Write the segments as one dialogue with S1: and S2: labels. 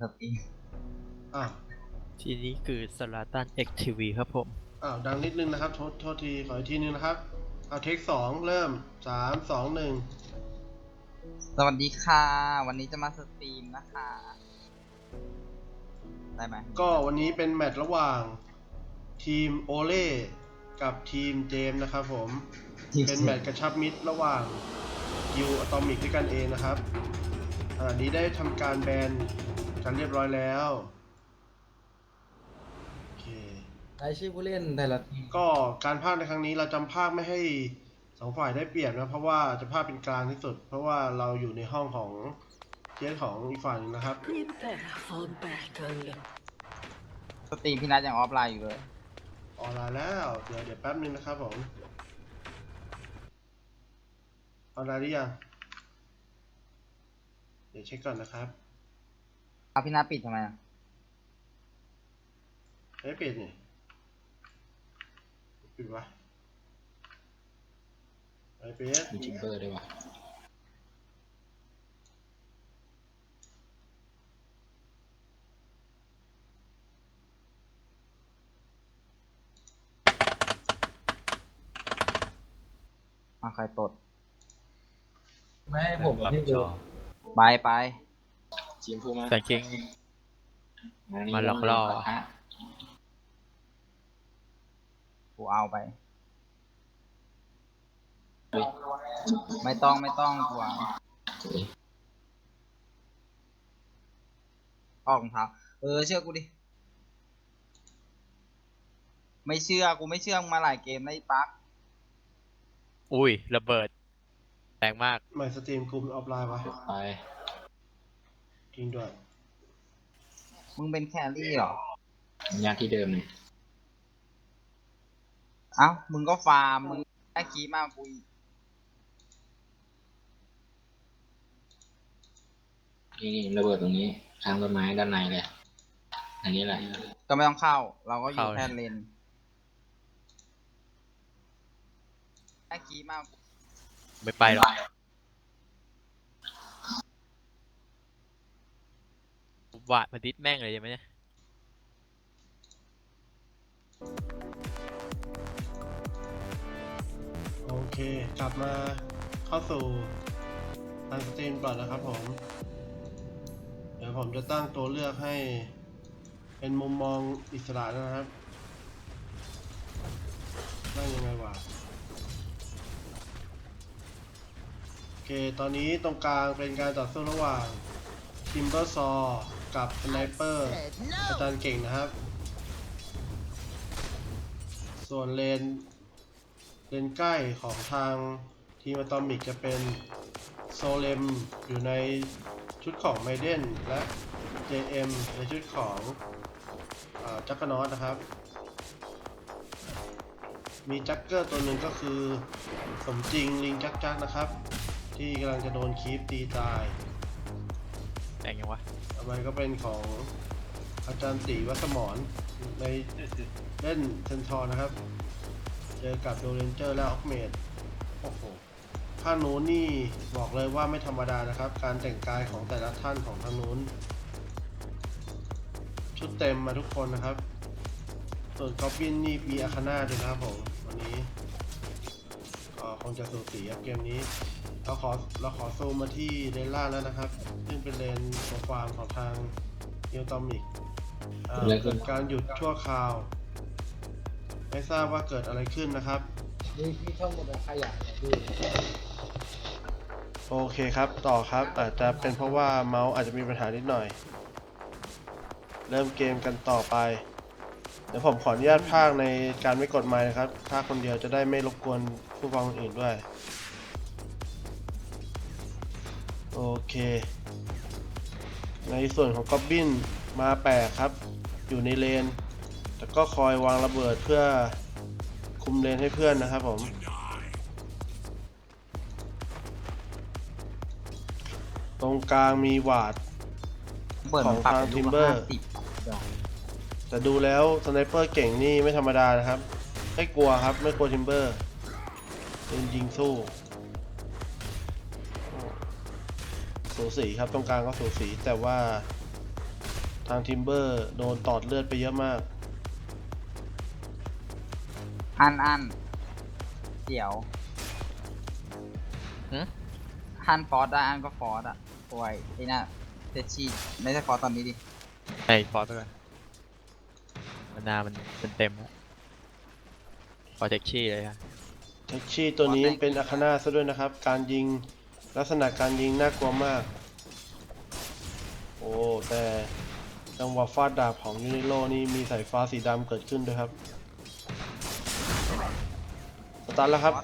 S1: ครับอี
S2: อ้าว
S3: ทีนี้คือสลาตัน XTV ครับผม
S2: ดังนิดนึงนะครับโทษทีขออีกทีนึงนะครับเอาเทค2เริ่ม3 2 1
S1: สวัสดีค่ะวันนี้จะมาสตรีมนะคะได้ไหม
S2: ก็วันนี้เป็นแมตช์ระหว่างทีมโอเล่กับทีมเจมนะครับผมเป็นแมตช์กระชับมิตรระหว่างยูอะตอมิกด้วยกันเองนะครับขณะนี้ได้ทำการแบนกันเรียบร้อยแล้วโอเค
S4: รายชื่อผู้เล่นแต่ละทีม
S2: ก็การพากย์ในครั้งนี้เราจำพากย์ไม่ให้สองฝ่ายได้เปรียบนะเพราะว่าจะพากย์เป็นกลางที่สุดเพราะว่าเราอยู่ในห้องของเทียของอีกฝ่ายหนึงนะครับ
S5: Prepare for battle.
S1: สตรีมพี่นัทยังออฟไลน์อยู่เลย
S2: ออนไลน์แล้วเดี๋ยวแป๊บนึงนะครับผมออนไลน์หรือยังเดี๋ยวเช็คก่อนนะครับ
S1: เอาพี่นัทปิดทำไมอ่ะ
S2: ไม่ปิดนี่ปิดวะไม่ปิด
S4: มีจิมเบอร์ด้วยวะ
S1: มาใครตด
S4: ไม่ให้ผมกับพี่ดู
S1: ไป
S4: จิมพูมา
S3: แต่จริง มาหลอกล่อ
S1: กูเอาไป ไม่ต้องกูเอาออกรองเท้าเชื่อกูดิไม่เชื่อกูไม่เชื่อมึงมาหลายเกมนะไอ้ปั๊ก
S3: อุ้ยระเบิดแรงมาก
S2: ใหม่สตรีมกลุ่มออฟไลน์วะ
S4: ไป
S2: จริงด้วย
S1: มึงเป็นแครี่เหรอ
S4: ยากที่เดิมเลย
S1: เอ้ามึงก็ฟาร์มมึงได้คีมากกูอีก
S4: นี่ระเบิดตรงนี้ทางต้นไม้ด้านในเลยอันนี้แหละ
S1: ก็ไม่ต้องเข้า เราก็อยู่
S3: เข้า
S1: แค่เลนได้คีมากกู
S3: ไม่ไปหรอกวาดมาดิสแม่งเลยใช่ไหมเนี่ย
S2: โอเคกลับมาเข้าสู่ทางสตรีมก่อนนะครับผมเดี๋ยวผมจะตั้งตัวเลือกให้เป็นมุมมองอิสระนะครับตั้งยังไงวะโอเคตอนนี้ตรงกลางเป็นการต่อสู้ระหว่างทิมเบอร์ซอกับสไนเปอร์อาจารย์เก่งนะครับส่วนเลนใกล้ของทางทีมอะตอมิกจะเป็นโซเลมอยู่ในชุดของไมเดนและ JM ในชุดของจักรนอตนะครับมีจักเกอร์ตัวหนึ่งก็คือสมจริงลิงจักนะครับที่กำลังจะโดนคีปตีตาย
S3: แรงยังวะ
S2: ต่อไปก็เป็นของอาจารย์ตีวัสมรในเล่นเซนทอร์นะครับเจอกับโดเรนเจอร์และออกเมดโอ้โหภาคนู้นนี่บอกเลยว่าไม่ธรรมดานะครับ การแต่งกายของแต่ละท่านของทางนู้นชุดเต็มมาทุกคนนะครับ ส่วนกอบบินนี่มีอาคาน่าด้วยนะครับผมวันนี้ก็คงจะสูสีกับเกมนี้เราขอซูมมาที่เลนล่างแล้วนะครับ ซึ่งเป็นเลนโซฟาร์มของทางเอลตอมิกเกิดการหยุดชั่วคราว ไม่ทราบว่าเกิดอะไรขึ้นนะครับ
S4: นี่พี่ช่องหมดขยะเนี่ยพี่
S2: โอเคครับต่อครับอาจจะเป็นเพราะว่าเมาส์อาจจะมีปัญหานิดหน่อย เริ่มเกมกันต่อไป เดี๋ยวผมขออนุญาตพากย์ในการไม่กดไมค์นะครับพากย์คนเดียวจะได้ไม่รบกวนผู้ฟังคนอื่นด้วยโอเคในส่วนของก๊อบบินมาแปลกครับอยู่ในเลนแต่ก็คอยวางระเบิดเพื่อคุมเลนให้เพื่อนนะครับผมตรงกลางมีวาด
S1: เปิด
S2: ของ
S1: มันปรับ
S2: ทาง
S1: เป็นลูก
S2: Timber
S1: ละ50ดอก
S2: แต่ดูแล้วสไนเปอร์เก่งนี่ไม่ธรรมดานะครับไม่กลัวครับไม่กลัวทิมเบอร์เป็นยิงสู้สูสีครับตรงกลางก็สูสีแต่ว่า ทางทิมเบอร์โดนตอดเลือดไปเยอะมาก
S1: อันเดี๋ยว
S3: หึ
S1: ฮันฟอร์ดได้อันก็ฟอร์ดอ่ะโอ้ยไอ้น่ะเซชีไม่ใช่ฟอร์ดตอนนี้ดิ
S3: ไอ้ฟอร์ไปก่อนมันนามันเต็มแล้วพอเทคชี่เลยครับ
S2: แท็กชี่ตัวนี้เป็นอาคาน่าซะด้วยนะครับ การยิงลักษณะการยิงน่ากลัวมาก โอ้แต่จังหวะฟาดดาบของยูนิโรนี่มีสายฟ้าสีดำเกิดขึ้นด้วยครับสตาร์ทแล้วครับ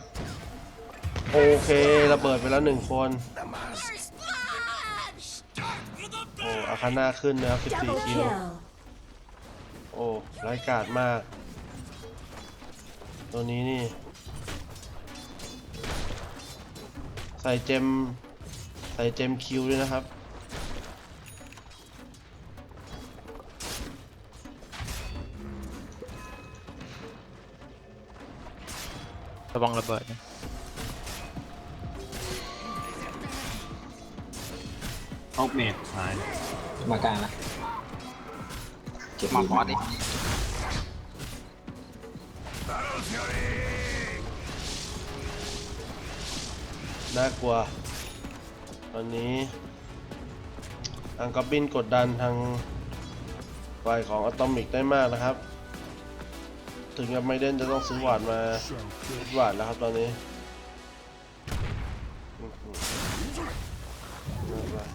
S2: โอเคระเบิดไปแล้วหนึ่งคนโอ้อาคาน่าขึ้นนะครับ14 คิว โอ้ร้ายกาจมาก ตัวนี้นี่ ใส่เจมคิวด้วยนะครับ
S3: ระวังระเบิดนะ
S6: ออกเมดหาย
S4: มากลางละเก็บ
S1: มา
S4: ดี
S1: ฟอร์ดดิ
S2: น่ากลัว ตอนนี้ทางกอบบินกดดันทางฝ่ายของอะตอมิกได้มากนะครับ ถึงกับไมเดนจะต้องซื้อหวาดมาหวาดแล้วครับตอนนี้อื้อหือน่ารัก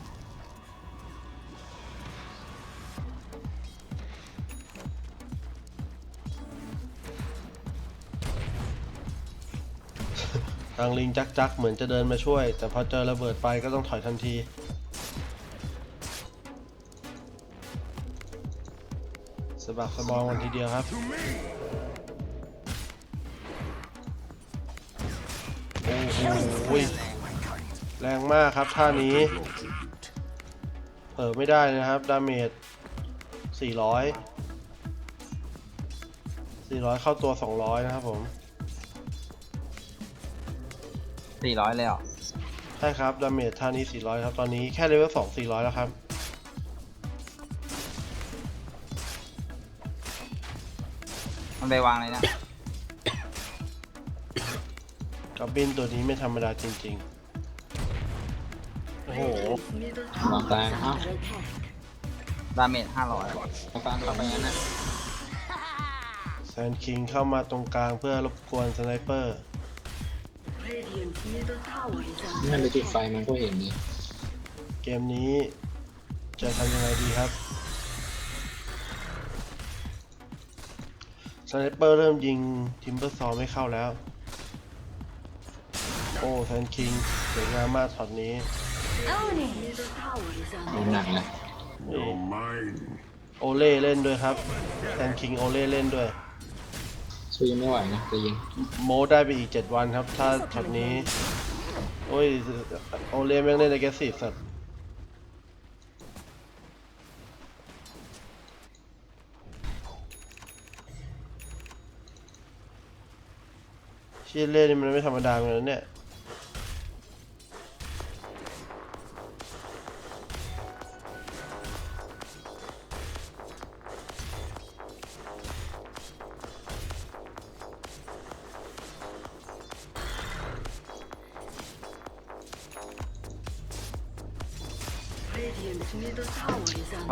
S2: ทางลิงจักเหมือนจะเดินมาช่วย แต่พอเจอระเบิดไปก็ต้องถอยทันทีสะบักสะบอมกันทีเดียวครับโอ้โหแรงมากครับท่านี้เผลอไม่ได้นะครับดาเมจ400เข้าตัว 200นะครับผม
S1: 400เลยเหรอ
S2: ใช่ครับดาเมจท่านี้400ครับตอนนี้แค่เลเวล2 400แล้วครับ
S1: มันไปวางเลยนะ
S2: กับบินตัวนี้ไม่ธรรมดาจริงๆ โอ้โห
S4: วางกลางเอ้า
S1: ดาเมจ500
S4: วางกลางเข้าไปงั้นน่ะ
S2: แซนคิงเข้ามาตรงกลางเพื่อรบกวนสไนเปอร์
S4: นั่นไปจุดไฟมันก็เห็นนี่
S2: เกมนี้จะทำยังไงดีครับสไนเปอร์เริ่มยิงทิมเบอร์ซอไม่เข้าแล้ว โอ้แซนคิงสวยงามมากช็อตนี้
S4: โดนหนักเลย
S2: นี่โอเล่เล่นด้วยครับแซนคิงโอเล่เล่นด้วย
S4: สู้ยังไม่ไหวนะจะยิง
S2: โมได้ไปอีก7 วันครับ ถ้าช็อตนี้ โอ้ย โอเล่แม่งเล่น aggressive สัตว์เชี่ยเล่นนี่มันไม่ธรรมดาเหมือนกันนะเนี่ย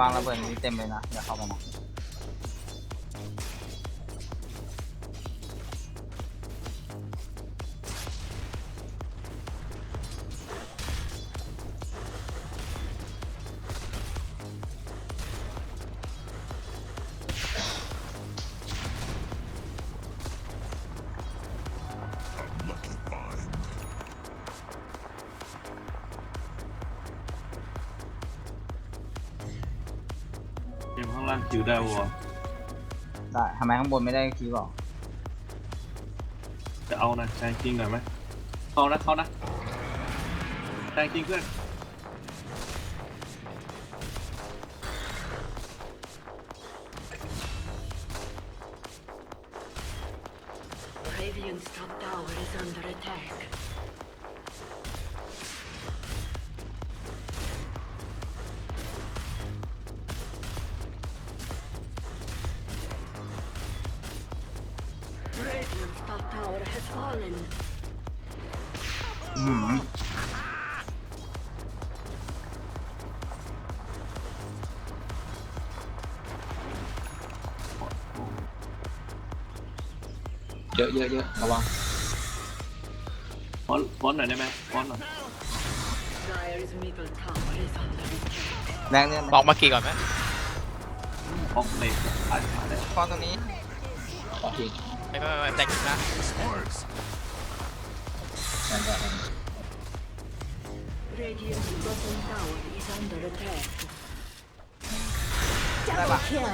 S1: วางระเบิดนี้เต็มเลยนะอย่าเข้าไปนะ
S6: เกมข้างล่างคิวได้วัว
S1: ได้ทำไมข้างบนไม่ได้คีย์บอก
S6: จะเอานะแซงคิงหน่อยไหมเข้านะแซงคิงเพื่อน
S5: Radiant's top tower is under attack. Radiant's top tower has fallen.
S1: อื้อหือ
S4: เยอะเยอะเยอะระวัง
S6: ฟอนหน่อยได้ไหมฟอนหน่อย
S5: Dire's middle tower is under attack.
S1: แรงเลื่อน
S3: บอกมากี่ก่อนไหม
S6: ฟอนเลยผ่านมาแล้ว
S1: ฟอนตรงนี้
S4: ขอที
S3: ไม่แต่งนะ
S4: แรงกว่า
S5: Radiant's bottom tower is under attack.
S1: ได้ปะ
S5: Kill.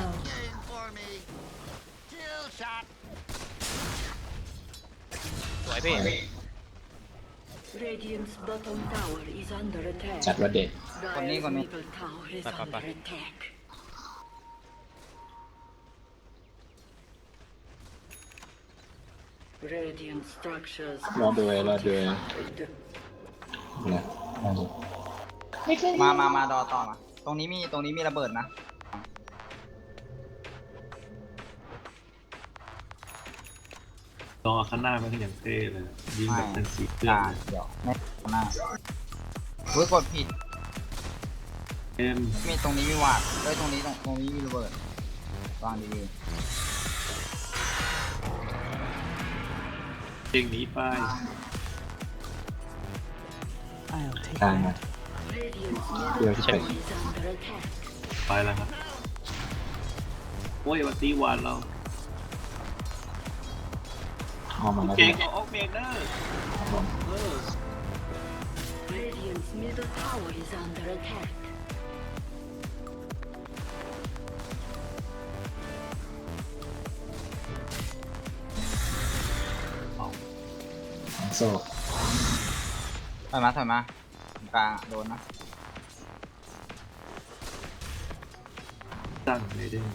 S3: สวยพี่
S5: Radiant's bottom tower is under attack.
S4: จัดว่าเด็ด
S5: Dire's middle tower is under attack. Radiant structures
S4: รอดูเลยรอดูเลย
S5: fortified.
S4: นะรอดู
S1: มาดอต่อมาตรงนี้มีระเบิดนะ
S6: รอข้างหน้ามันก็อย่างเท่เลยยิงแบบเป็นสีเครื่อ
S1: อ่าง เดี๋ยวไม่หน้าอุ้ยกดผิด
S6: เอ็ม
S1: มีตรงนี้มีวาดเอ้ยตรงนี้มีระเบิดวางดี
S6: เด้งหนีไป
S4: กลางนะ
S5: Radiant's
S4: เดี๋ยว
S5: middle
S4: ที่เป็
S5: tower is under attack.
S6: ไปแล้วครับโอ้ยวันตีวันเรา
S4: เอามาแล้ว
S6: เก่ง
S4: เนี่ย
S6: เอาออกเมนเนอร์
S4: ครับผม
S5: Radiant's middle tower is under attack.
S4: โซ่
S1: ๆถอยมาตรงกลางโดนนะ
S6: ตั้งเลยเด้ง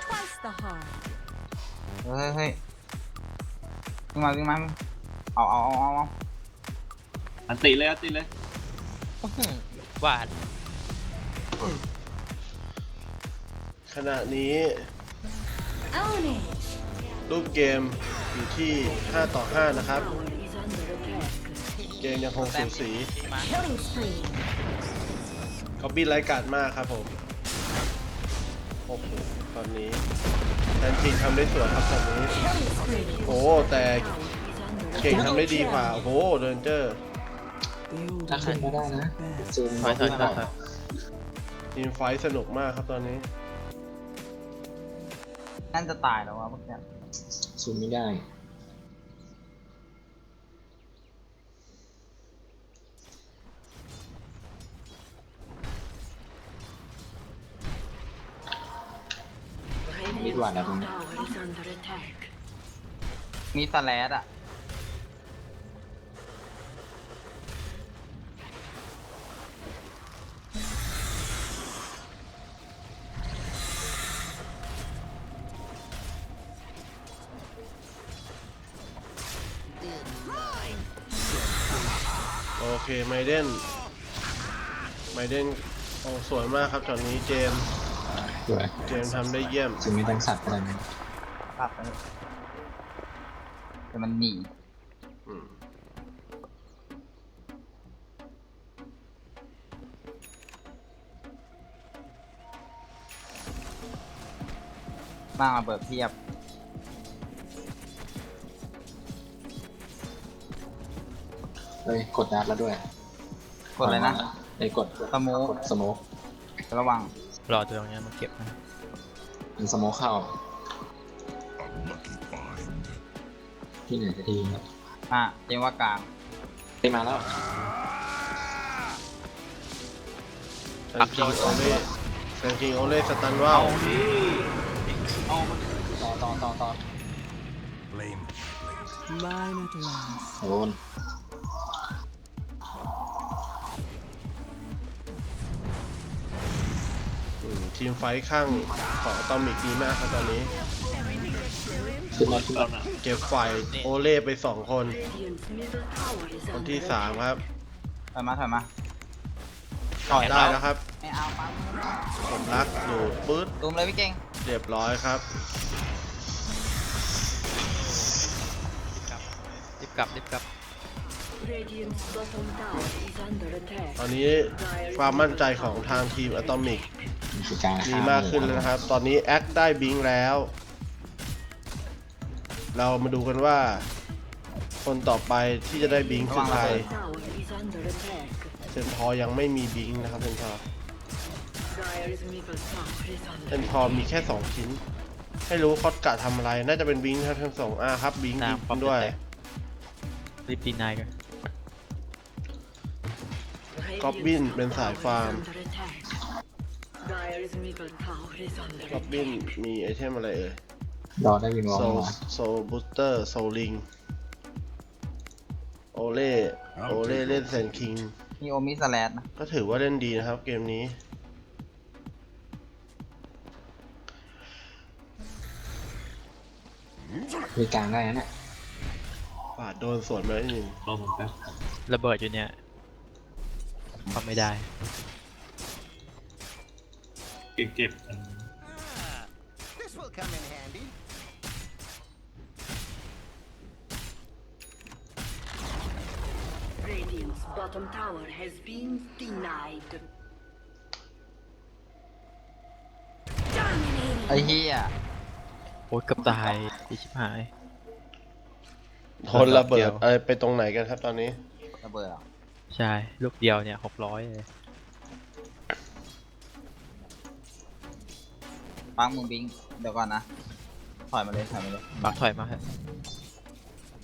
S7: Twice the harm.
S1: เฮ้ยวิ่งมาเอา
S6: อันติเลยอันติเลย
S3: วาด
S2: ขณะนี้
S7: Own it.
S2: รูปเกมอยู่ที่5 ต่อ 5 นะครับ
S5: Tower is under attack.
S2: เกมยังคงสูสี
S3: มา
S7: Killing spree.
S2: กอบบี้ไร้กาดมากครับผม โอ้โห ตอนนี้แทนทีทำได้สวยครับตอนนี้
S7: Killing spree.
S2: โอ้แต่
S5: Tower is under
S2: เก่งทำได้ดีกว่า โอ้โหเดินเจอร์
S4: ถ้าขึ้นมาได้นะซูม
S3: ถอย
S2: ทีมไฟท์สนุกมากครับตอนนี้
S1: นั่นจะตายแล้ววะเมื่อกี้
S4: ซูมไม่ได้
S5: Radiant's
S4: Mid-one,
S5: top
S4: I think.
S5: tower is under attack.
S1: มีสแลดอ่ะ
S2: โอเคไมเดนโอ้สวยมากครับตอนนี้เจมส์
S4: สวย
S2: ทำได้เยี่ยม
S4: ซูมไม่ต้องสับก็ได้นะ
S1: ตัดไปแต่มันหนี
S2: อืม
S1: บ้างระเบิดเทียบ
S4: เฮ้ยกดดาร์ทแล้วด้วย
S1: กดเลยนะ
S4: ไอ้ยกด
S1: สโมก
S4: กดสโมก
S1: ระวัง
S3: รอตัวตรงนี้มันเก็บนะ
S4: เป็นสโมกเข้าที่ไหนจะทีครับ
S1: เจมว่ากลาง
S4: ได้มาแล้ว
S2: แซนคิงโอเล่สตันว่าว
S6: เอามัน
S4: ต่อ
S7: Mine at last.
S4: โดน
S2: ทีมไฟท์ข้างของอะตอมิกดีมากครับตอนนี้
S4: ขึ้นมา
S6: เราน่ะ
S2: เก็บไฟโอเล่ไป2 คน
S5: Radiant's middle tower is
S2: คน
S5: under
S2: ที่
S5: attack.
S2: 3 ครับ
S1: ถอยมา
S2: ถอดได้แล้วครับ
S1: ไม่เอาปั๊ม
S2: กดลักดูดปื๊ด
S1: ตูมเลยพี่เก่ง
S2: เรียบร้อยครับ
S3: รีบกลับรีบกลับ
S5: Radiant's bottom tower is under attack.
S2: ตอนนี้ความมั่นใจของทางทีมอะตอมิก
S4: มันคือการ
S2: มีมากขึ้นแล้วนะครับ ตอนนี้แอคได้บิงแล้ว เรามาดูกันว่า คนต่อไปที่จะได้บิงคือใคร
S5: Tower is under attack.
S2: เซนทอร์ยังไม่มีบิงนะครับเซนทอร์
S5: Dire's middle tower is
S2: เซ
S5: under
S2: นทอร์มีแค่ 2 ชิ้น ให้รู้คอสกะทำอะไร น่าจะเป็นบิงครับทั้งสองครับบิง
S3: ตาม
S2: บิง
S3: ป๊อป
S2: ด้วย
S3: รีบตีนายกัน
S2: Goblin เป็นสายฟาร์ม
S5: Dire's middle tower is under
S2: ล็อบบินมีไอเทมอะไรเอ่ย
S4: รอได้วินวอล
S2: โซ
S4: เหรอ
S2: โซบูสเตอร์โซลิงโอเล่เล่นเซนคิง
S1: มีโอมิสแลดนะ
S2: ก็ถือว่าเล่นดีนะครับเกมนี้
S4: มีกลางได้นะเนี่ย
S2: ปาดโดนสวนมาได้หนึ่ง
S6: รอผมแป๊บ
S3: ระเบิดอยู่เนี่ยทำไม่ได้
S6: เก็บ
S8: This will come in handy.
S5: Radiant's bottom tower has been denied.
S1: ไอ้เหี้ย
S3: โอ้ยเกือบตายอีชิบหาย
S2: โดนระเบิดอะไรไปตรงไหนกันครับตอนนี้
S1: ระเบิดเหรอ
S3: ใช่ลูกเดียวเนี่ย600เลย
S1: ปังมึงบิงเดี๋ยวก่อนนะถอยมาเลย
S3: บักถอยมาเถอะ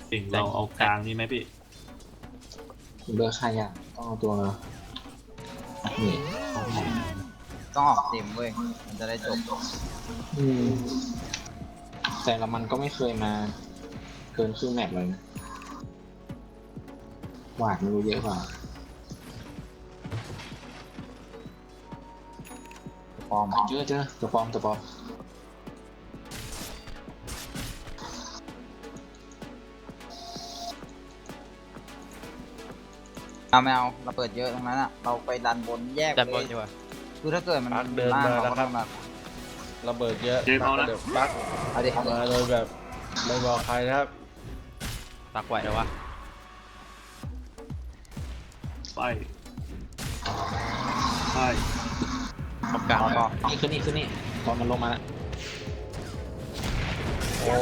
S6: เก่งเราเอากลางนี่ไหมพี่
S4: คุณเลือกค่ายากต้องเอาตัวนี่เอาไป
S1: ต้องออกเต็มเว้ยมันจะได้จบ
S4: อืมแต่ละมันก็ไม่เคยมาเกินครึ่งแมปเลยนะวาดไม่รู้เยอะกว่า
S1: ฟอร์ม
S4: เจอตัวปลอม
S1: เอาไม่เอาเราเปิดเยอะตรงนั้นอ่ะเราไปดันบนแยก
S3: ด้านบ
S1: เล
S3: น
S1: ย
S3: ดีกว่า
S1: คือถ้าเกิดมัน
S2: ปักเดินมาแล้วครับ
S1: เราก็ต้อง
S2: ระเบิดเยอะ
S6: เกมเอานะ
S2: เดี๋ยวปัก
S1: เอาดิ
S2: มาเลยแบบไม่บอกใครนะครับ
S3: ตักไหวแล้ววะ
S6: ไปไป
S3: ตรงกลาง
S1: ก็
S4: นี่ขึ้นนี่ตอนมันลงมาแล้ว
S2: โอ้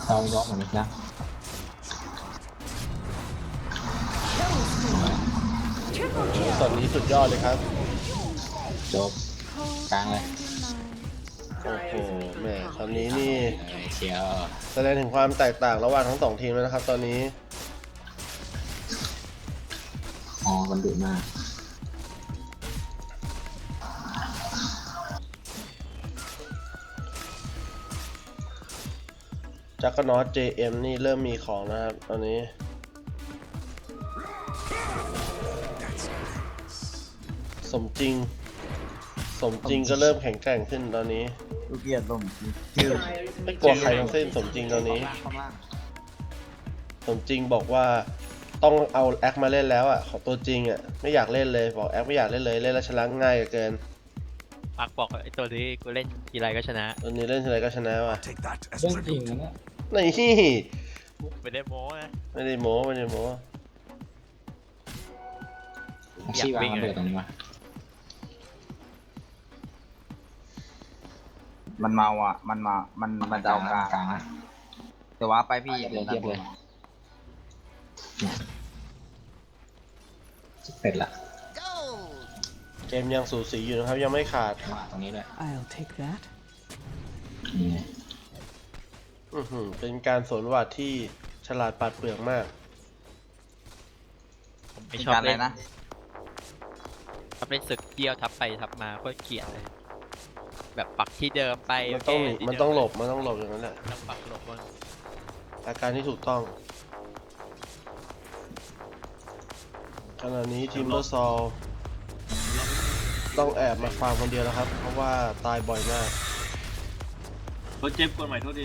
S4: เราย้อมเหมือนกันนะ
S2: ตอนนี้สุดยอดเลยครับ
S4: จบกลางเลย
S2: โอ้โหแม่ตอนนี้นี่
S4: เชียว
S2: แสดงถึงความแตกต่างระหว่างทั้งสองทีมแล้วนะครับ ตอนนี้
S4: อ๋อมันดุมาก
S2: จักรนอต JM นี่เริ่มมีของนะครับตอนนี้ สมจริงก็เริ่มแข็งแกร่งขึ้นตอนนี้
S1: ลูกเกียร์ลมชื่อ
S5: Dire's
S2: ไม่
S5: middle
S2: กลัวใครทั้งสิ้นสมจริงตอนนี้ สมจริงบอกว่าต้องเอาแอคมาเล่นแล้วอ่ะของตัวจริงอ่ะไม่อยากเล่นเลยบอกแอคไม่อยากเล่นเลยเล่นแล้วชนะง่ายเหลือเกิน
S3: ปักบอกไอ้ตัวนี้กูเล่นทีไรก็ชนะ
S2: ตอนนี้เล่นทีไรก็ชนะว่ะ
S8: Take that as
S4: เรื่องจริงนะเนี่ย
S2: นี่
S3: ไม่ได้โม้นะ
S2: ไม่ได้โม้ไม่ได้โม้
S4: อาชีพวางระเบิดตรงนี้วะ
S1: มันเมาอ่ะมันจะเอากลาง
S4: กลางนะ
S1: แต่ว่าไปพี่
S4: เทียบเลยเสร็จละ
S8: gold.
S2: เกมยังสูสีอยู่นะครับยังไม่ขาด
S4: มาตรงนี้ด้วย
S7: I'll take that.
S4: นี่ไง
S2: เป็นการสวนวัดที่ฉลาดปราดเปรื่องมาก
S3: ผมไม่
S1: เป็น
S3: ชอบ
S1: การอะไร
S3: เล่น
S1: นะ
S3: ชอบเล่นศึกเกี่ยวทับไปทับมาโคตรเกลียดเลย แบบปักที่เดิมไป
S2: มันต้อง
S3: โเคที่
S2: มัน
S3: เดิ
S2: ต้องหลบอย่างนั้นแหละ
S3: ต้องปักหลบมัน
S2: อาการที่ถูกต้องขณะนี้ทีมเบอร์ซอลต้องแอบมาฟาร์มคนเดียวแล้วครับ เพราะว่าตายบ่อยมาก
S6: รถเจ็บคนใหม่โทษที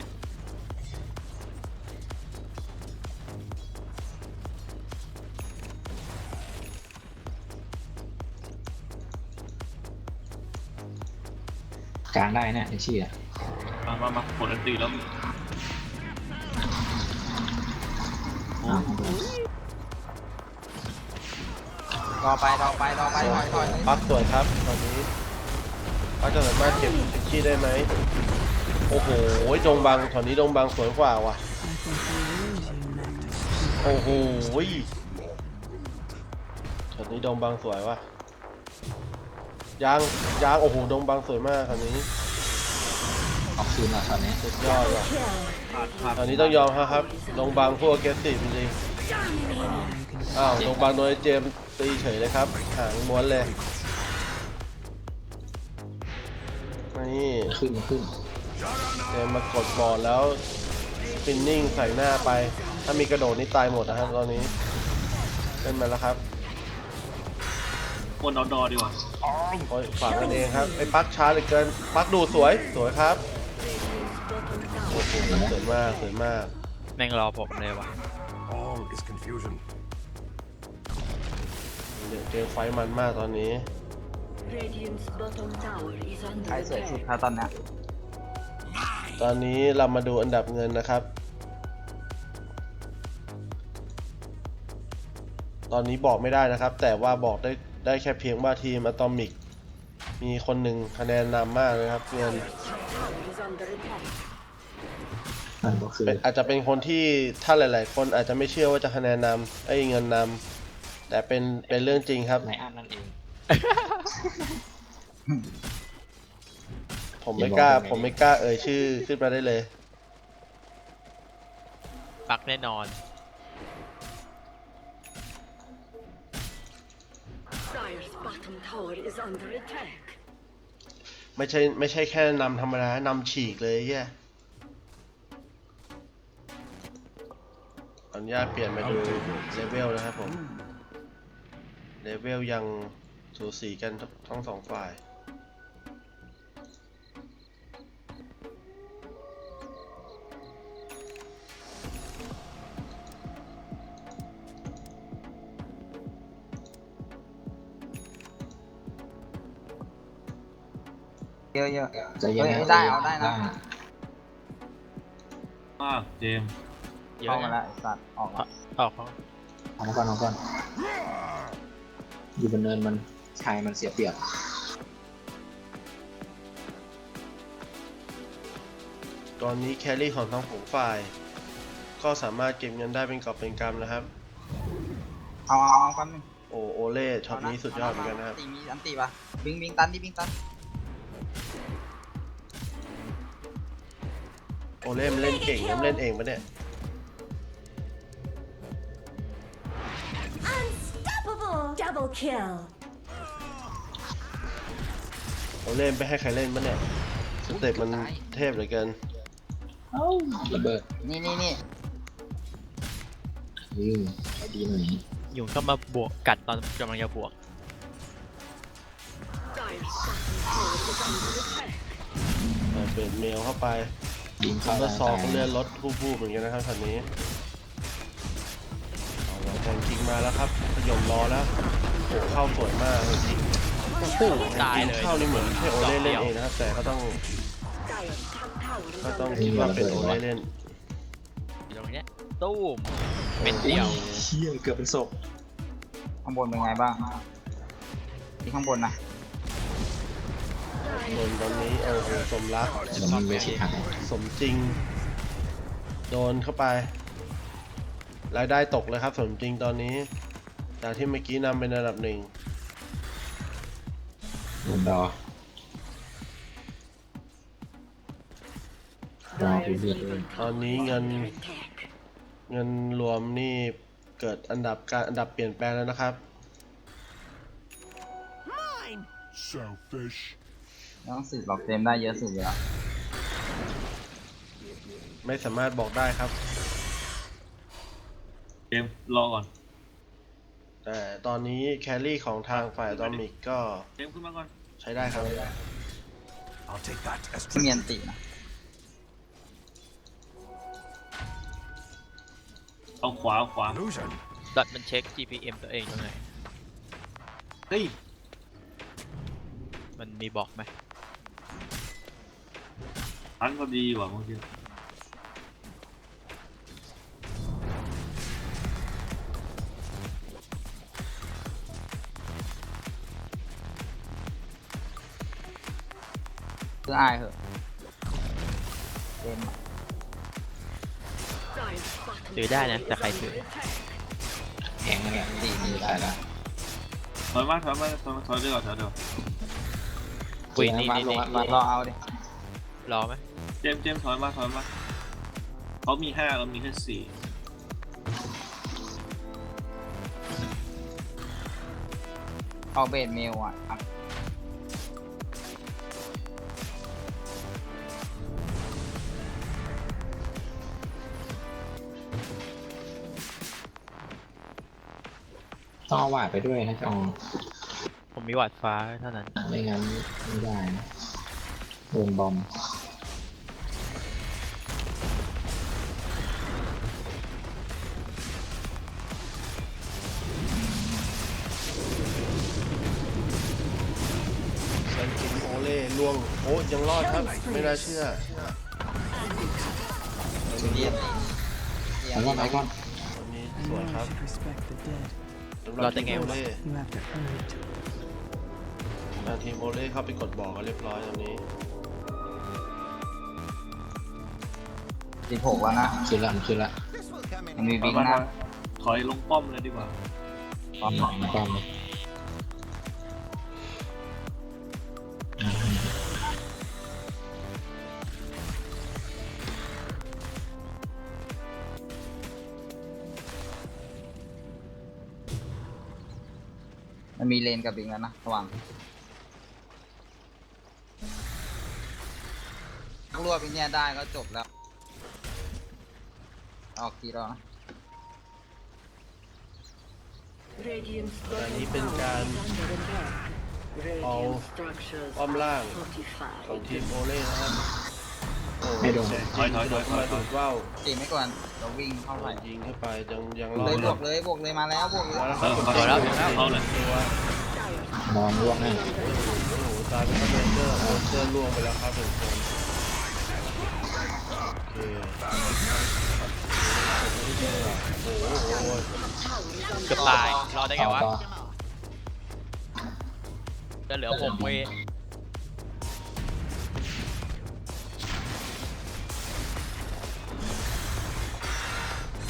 S4: กลางได้นะไอ้เชี่ย
S6: มาผลอันตีแล้ว
S4: อ้าว
S1: รอไปถอย
S2: ปักสวยครับตอนนี้ปักจะสามารถเก็บเซชี่ได้ไหมโอ้โหดงบังตอนนี้ดงบังสวยกว่าว่ะ
S7: I think the illusion meant to
S2: โอ้โหตอนนี้ดงบังสวยว่ะยางโอ้โหดงบังสวยมากตอนนี้
S4: ออกคืนแล้วตอนนี้
S2: สุดยอดว่ะ
S6: ผ่าน
S2: ตอนนี้ต้องยอมครับดงบังพวกเกสติจริงๆอ้าวดงบังโดยเจมส์ตีเฉยเลยครับหางม้วนเลยนี่
S4: ขึ้น
S2: เจมส์มากดบอลแล้วสปินนิ่งใส่หน้าไปถ้ามีกระโดดนี่ตายหมดนะครับตอนนี้เล่นมาแล้วครับ
S6: บนเอาดอดีกว่า
S2: โอ้ยฝากกันเองครับไอ้ปักช้าเหลือเกินปักดูสวยครับโอ้โหสวยมาก
S3: แม่งรอผมเลยว่ะ
S9: All is confusion.
S2: เดี๋ยวเจอไฟมันมากตอนนี้
S5: Radiant's bottom tower is
S1: ใคร
S5: under
S1: สวยสุด
S5: attack.
S1: ครับตอนเนี้ย
S2: ตอนนี้เรามาดูอันดับเงินนะครับ ตอนนี้บอกไม่ได้นะครับ แต่ว่าบอกได้แค่เพียงว่าทีมอะตอมิกมีคนหนึ่งคะแนนนำมากเลยครับเงิน
S5: Tower is under attack.
S4: นั่นก็คือ
S2: อาจจะเป็นคนที่ถ้าหลาย ๆ คนอาจจะไม่เชื่อว่าจะคะแนนนำเงินนำแต่เป็นเรื่องจริงครับ
S4: ในอันนั่นเอง
S2: ผมไม่กล้าเอ่ยชื่อขึ้นมาได้เลย
S3: ปักแน่นอน
S5: Dire's bottom tower is under attack.
S2: ไม่ใช่แค่นำธรรมดานำฉีกเลยแย่ขออนุญาตเปลี่ยนมาดูเลเวลนะครับผมเลเวลยังสูสีกันทั้งสองฝ่าย
S1: เยอะ
S4: จะยังไง
S1: ได้เอาได้นะ
S6: มากเจมส์
S3: เย
S1: เข้า
S3: อะ
S1: มา
S3: นะ
S1: แล้วไอ้สัตว์ออกมา
S3: ออกเขา
S4: เอามาก่อนอยู่บนเนินมันชายมันเสียเปรียบ
S2: ตอนนี้แครี่ของทั้งสองฝ่าย ก็สามารถเก็บเงินได้เป็นกอบเป็นกำนะครับ
S1: เอากันง
S2: โอเล่ช็อตนี้สุดยอดเหมือนกันนะครับ
S1: มีอันตีปะบิงตันดิบิงตัน
S2: โอเล่มันเล่นเก่งนะมันเล่นเองปะเนี่ย
S7: Unstoppable! Double kill!
S2: โอเล่ไม่ให้ใครเล่นปะเนี่ยสเต็ปมันเทพเหลือเกิน
S4: ระเบิด
S1: นี่
S4: ไอดีหน่อย
S3: ยุงเข้ามาบวกกัดตอนกำลังจะบวก
S5: Dire's bottom tower is under attack.
S2: เปิดเมลเข้าไป
S4: ยิง
S2: ซั
S4: เข้าม
S2: เบอร์ซอก็เลื่อนรถผู้เหมือนกันนะครับตอนนี้เอาละแทงคิงมาแล้วครับขยมรอแล้วโอ้เข้าสวยมากจริง
S3: ตายเลย
S2: เข้านี่เหมือนให้โอเล่เล่นเองนะครับแต่ก็ต้อง
S5: Dire's top tower is
S2: ก็ต้อง
S5: under
S2: คิดว่าเป็นโอเล่เล่น
S3: อยู่ตรงเนี้ยตู้มเป็นเดียว
S4: เชี่ยเกือบเป็นศพ
S1: ข้างบนเป็นไงบ้างที่ข้างบนนะ
S2: บนตอนนี้โอ้โหสมรัก
S4: แต่มันไม่ใช่ทาง
S2: สมจริง โดนเข้าไปรายได้ตกเลยครับสมจริงตอนนี้จากที่เมื่อกี้นำเป็นอันดับหนึ่ง
S4: โดนดอ
S5: Dire's
S4: Wow,
S5: middle
S2: ตอน
S5: tower
S2: นี้
S5: is
S2: เงิน
S5: under attack.
S2: เงินรวมนี่เกิดอันดับเปลี่ยนแปลงแล้วนะครับ
S8: Mine!
S9: Selfish.
S1: ไม่ต้องสืบหรอกเต็มได้เยอะสุดเลยอะ
S2: ไม่สามารถบอกได้ครับ
S6: เจมส์รอก่อน
S2: แต่ตอนนี้แครี่ของทางฝ่ายอะตอมิกก็
S6: เจมส์ขึ้นมาก่อน
S2: ใช้ได้ครับ
S9: I'll take that as
S1: เมียนตีนะ
S6: เอาขวา
S9: illusion.
S3: ดัดมันเช็ค GPM ตัวเองตรงไหน
S6: เฮ้ย
S3: มันมีบอกไหม
S6: ทันพอดีว่ะเมื่อกี้
S1: คืออายเหอะเต็มอะ
S5: Dire's bottom
S3: ซื้อได้นะ
S5: tower
S3: แต่
S5: is
S3: ใครซื้อ
S5: under attack.
S4: แข็งนั่นแหละดีได้แล้ว
S6: ถอยมาถอยมาถอยมาถอยเดี๋ยวถอยเดี๋ยว
S3: อุ้ยนี่
S4: วัด
S3: นี่
S4: ลง
S3: นี่
S4: วัด
S1: รอเอาดิ
S3: รอไหม
S6: เจมส์ถอยมาถอยมาเขามี5เรามีแค่4
S1: เอาเบสเมลอ่ะครับ
S4: ต้องเอาหวาดไปด้วยนะจอง
S3: ผมมีหวัดฟ้าเท่านั้น
S4: ไม่งั้นไม่ได้นะโดนบอม
S2: แซนกินโอเล่ล่วงโอ้ยังรอดครับ ไม่น่าเชื่อ
S4: แล้วก็ไหนก่อน
S2: วันนี้สวยครับ
S3: รอดได้ไงวะ
S2: โอเล่ทางทีมโอเล่เข้าไปกดบอกกันเรียบร้อยตอนนี้
S1: 16แล้วนะ
S4: ขึ้นละมันขึ้นละ
S8: This will come in
S1: ยังมี
S8: handy.
S1: บิ๊กนะ
S6: ถอยลงป้อมเลยดีกว่า
S4: ป้อมป้อมเลย
S1: มันมีเลนกับบิ๊กแล้วนะระวังรวบอีกเนี่ยได้ก็จบแล้ว ออกทีแล้วนะ
S5: Radiant's
S2: อัน
S5: bottom
S2: นี้เป็น
S5: tower
S2: การ
S5: is under attack.
S2: เอา
S5: Radiant structures
S2: ป้อมล่าง
S5: fortified.
S2: ของทีมโอเล่นะครับ โอ้
S4: ไม่โดน
S2: แสนจริงกระโดดเข้ามาดูดว่าว
S1: ตีไม่ก่อนเราวิ่งเข้าไป
S2: ยิงเข้าไปยังรอ
S1: เลย
S2: ด
S1: บวกเลยบวกเลยมาแล้วบวกเลย
S2: มาแล้วค
S6: เอ
S2: รับ
S6: อเขาเลยเขาเลย
S2: ตัว
S4: นอนร่วงแน่
S2: โอ้โหตายเป็นคอมเมนเดอร์โอเจอร์ล่วงไปแล้วครับ1 คนโอเคโอ้โห
S3: เกือบตาย รอได้ไง
S4: ต่อ
S3: วะ
S4: ต่อ
S3: จะเหลือผมเว้ย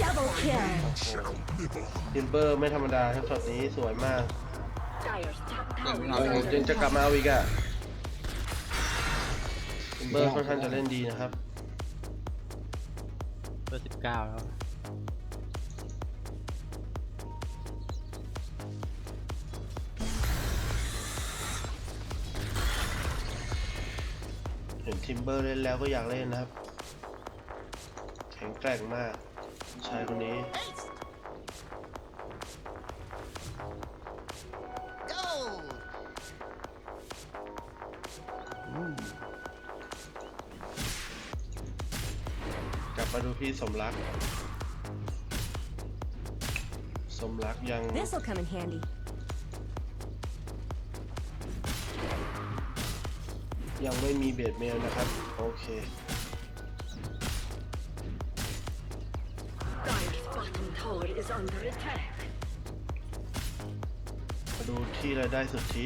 S7: Double kill.
S2: ทิมเบอร์ไม่ธรรมดาครับช็อตนี้สวยมาก
S5: Dire's top
S1: เก่ง
S5: tower
S1: เอา
S2: โอ้
S1: เลย
S2: ยังจะกลับมาเอาอีกอะทิมเบอร์ค่อนข้างจะเล่นดีนะครับ
S3: เบอร์19แล้ว
S2: เห็นทิมเบอร์เล่นแล้วก็อยากเล่นนะครับ แข็งแกร่งมากชายคนนี้
S8: Gold.
S2: กลับมาดูพี่สมรัก สมรักยัง
S7: This'll come in handy.
S2: ยังไม่มีเบสเมลนะครับ โอเค
S5: Dire's bottom tower is under attack.
S2: มาดูที่รายได้สุทธิ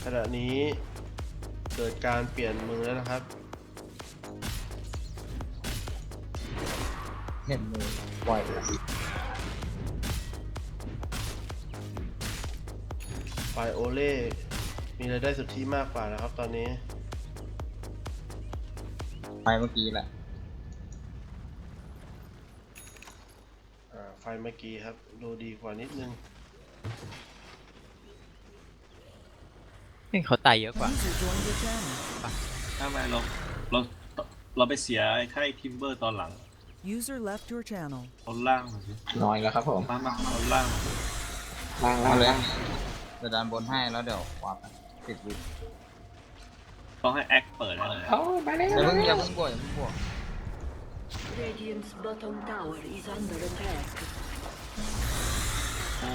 S2: ขณะนี้เกิดการเปลี่ยนมือแล้วนะครับ
S1: เห็นมือปล่อยเลย
S2: ฝ่ายโอเล่มีรายได้สุทธิมากกว่านะครับตอนนี้
S1: ไปเมื่อกี้แหละ
S2: ไฟเมื่อกี้ครับ ดูดีกว่านิดนึง
S3: นี่เขาตายเยอะกว่า
S6: ถ้าไม่เราไปเสียไอ้ค่ายทิมเบอร์ตอนหลัง
S10: User left your channel.
S6: ตอนล่างหน่อยสิ
S4: น้อยแล้วครับผม
S6: มาตอนล่าง
S4: ล่าง
S1: เอาเลย
S4: ล่าง
S1: จะดันบนให้แล้วเดี๋ยววาร์ปไป10 วิ
S6: ต้องให้แอคเปิดได้เลย
S4: เอามาแล้ว
S1: อย่าเพิ่งบวกอย่าเพิ่งบวก
S5: Radiant's bottom tower is under attack.
S6: โอ้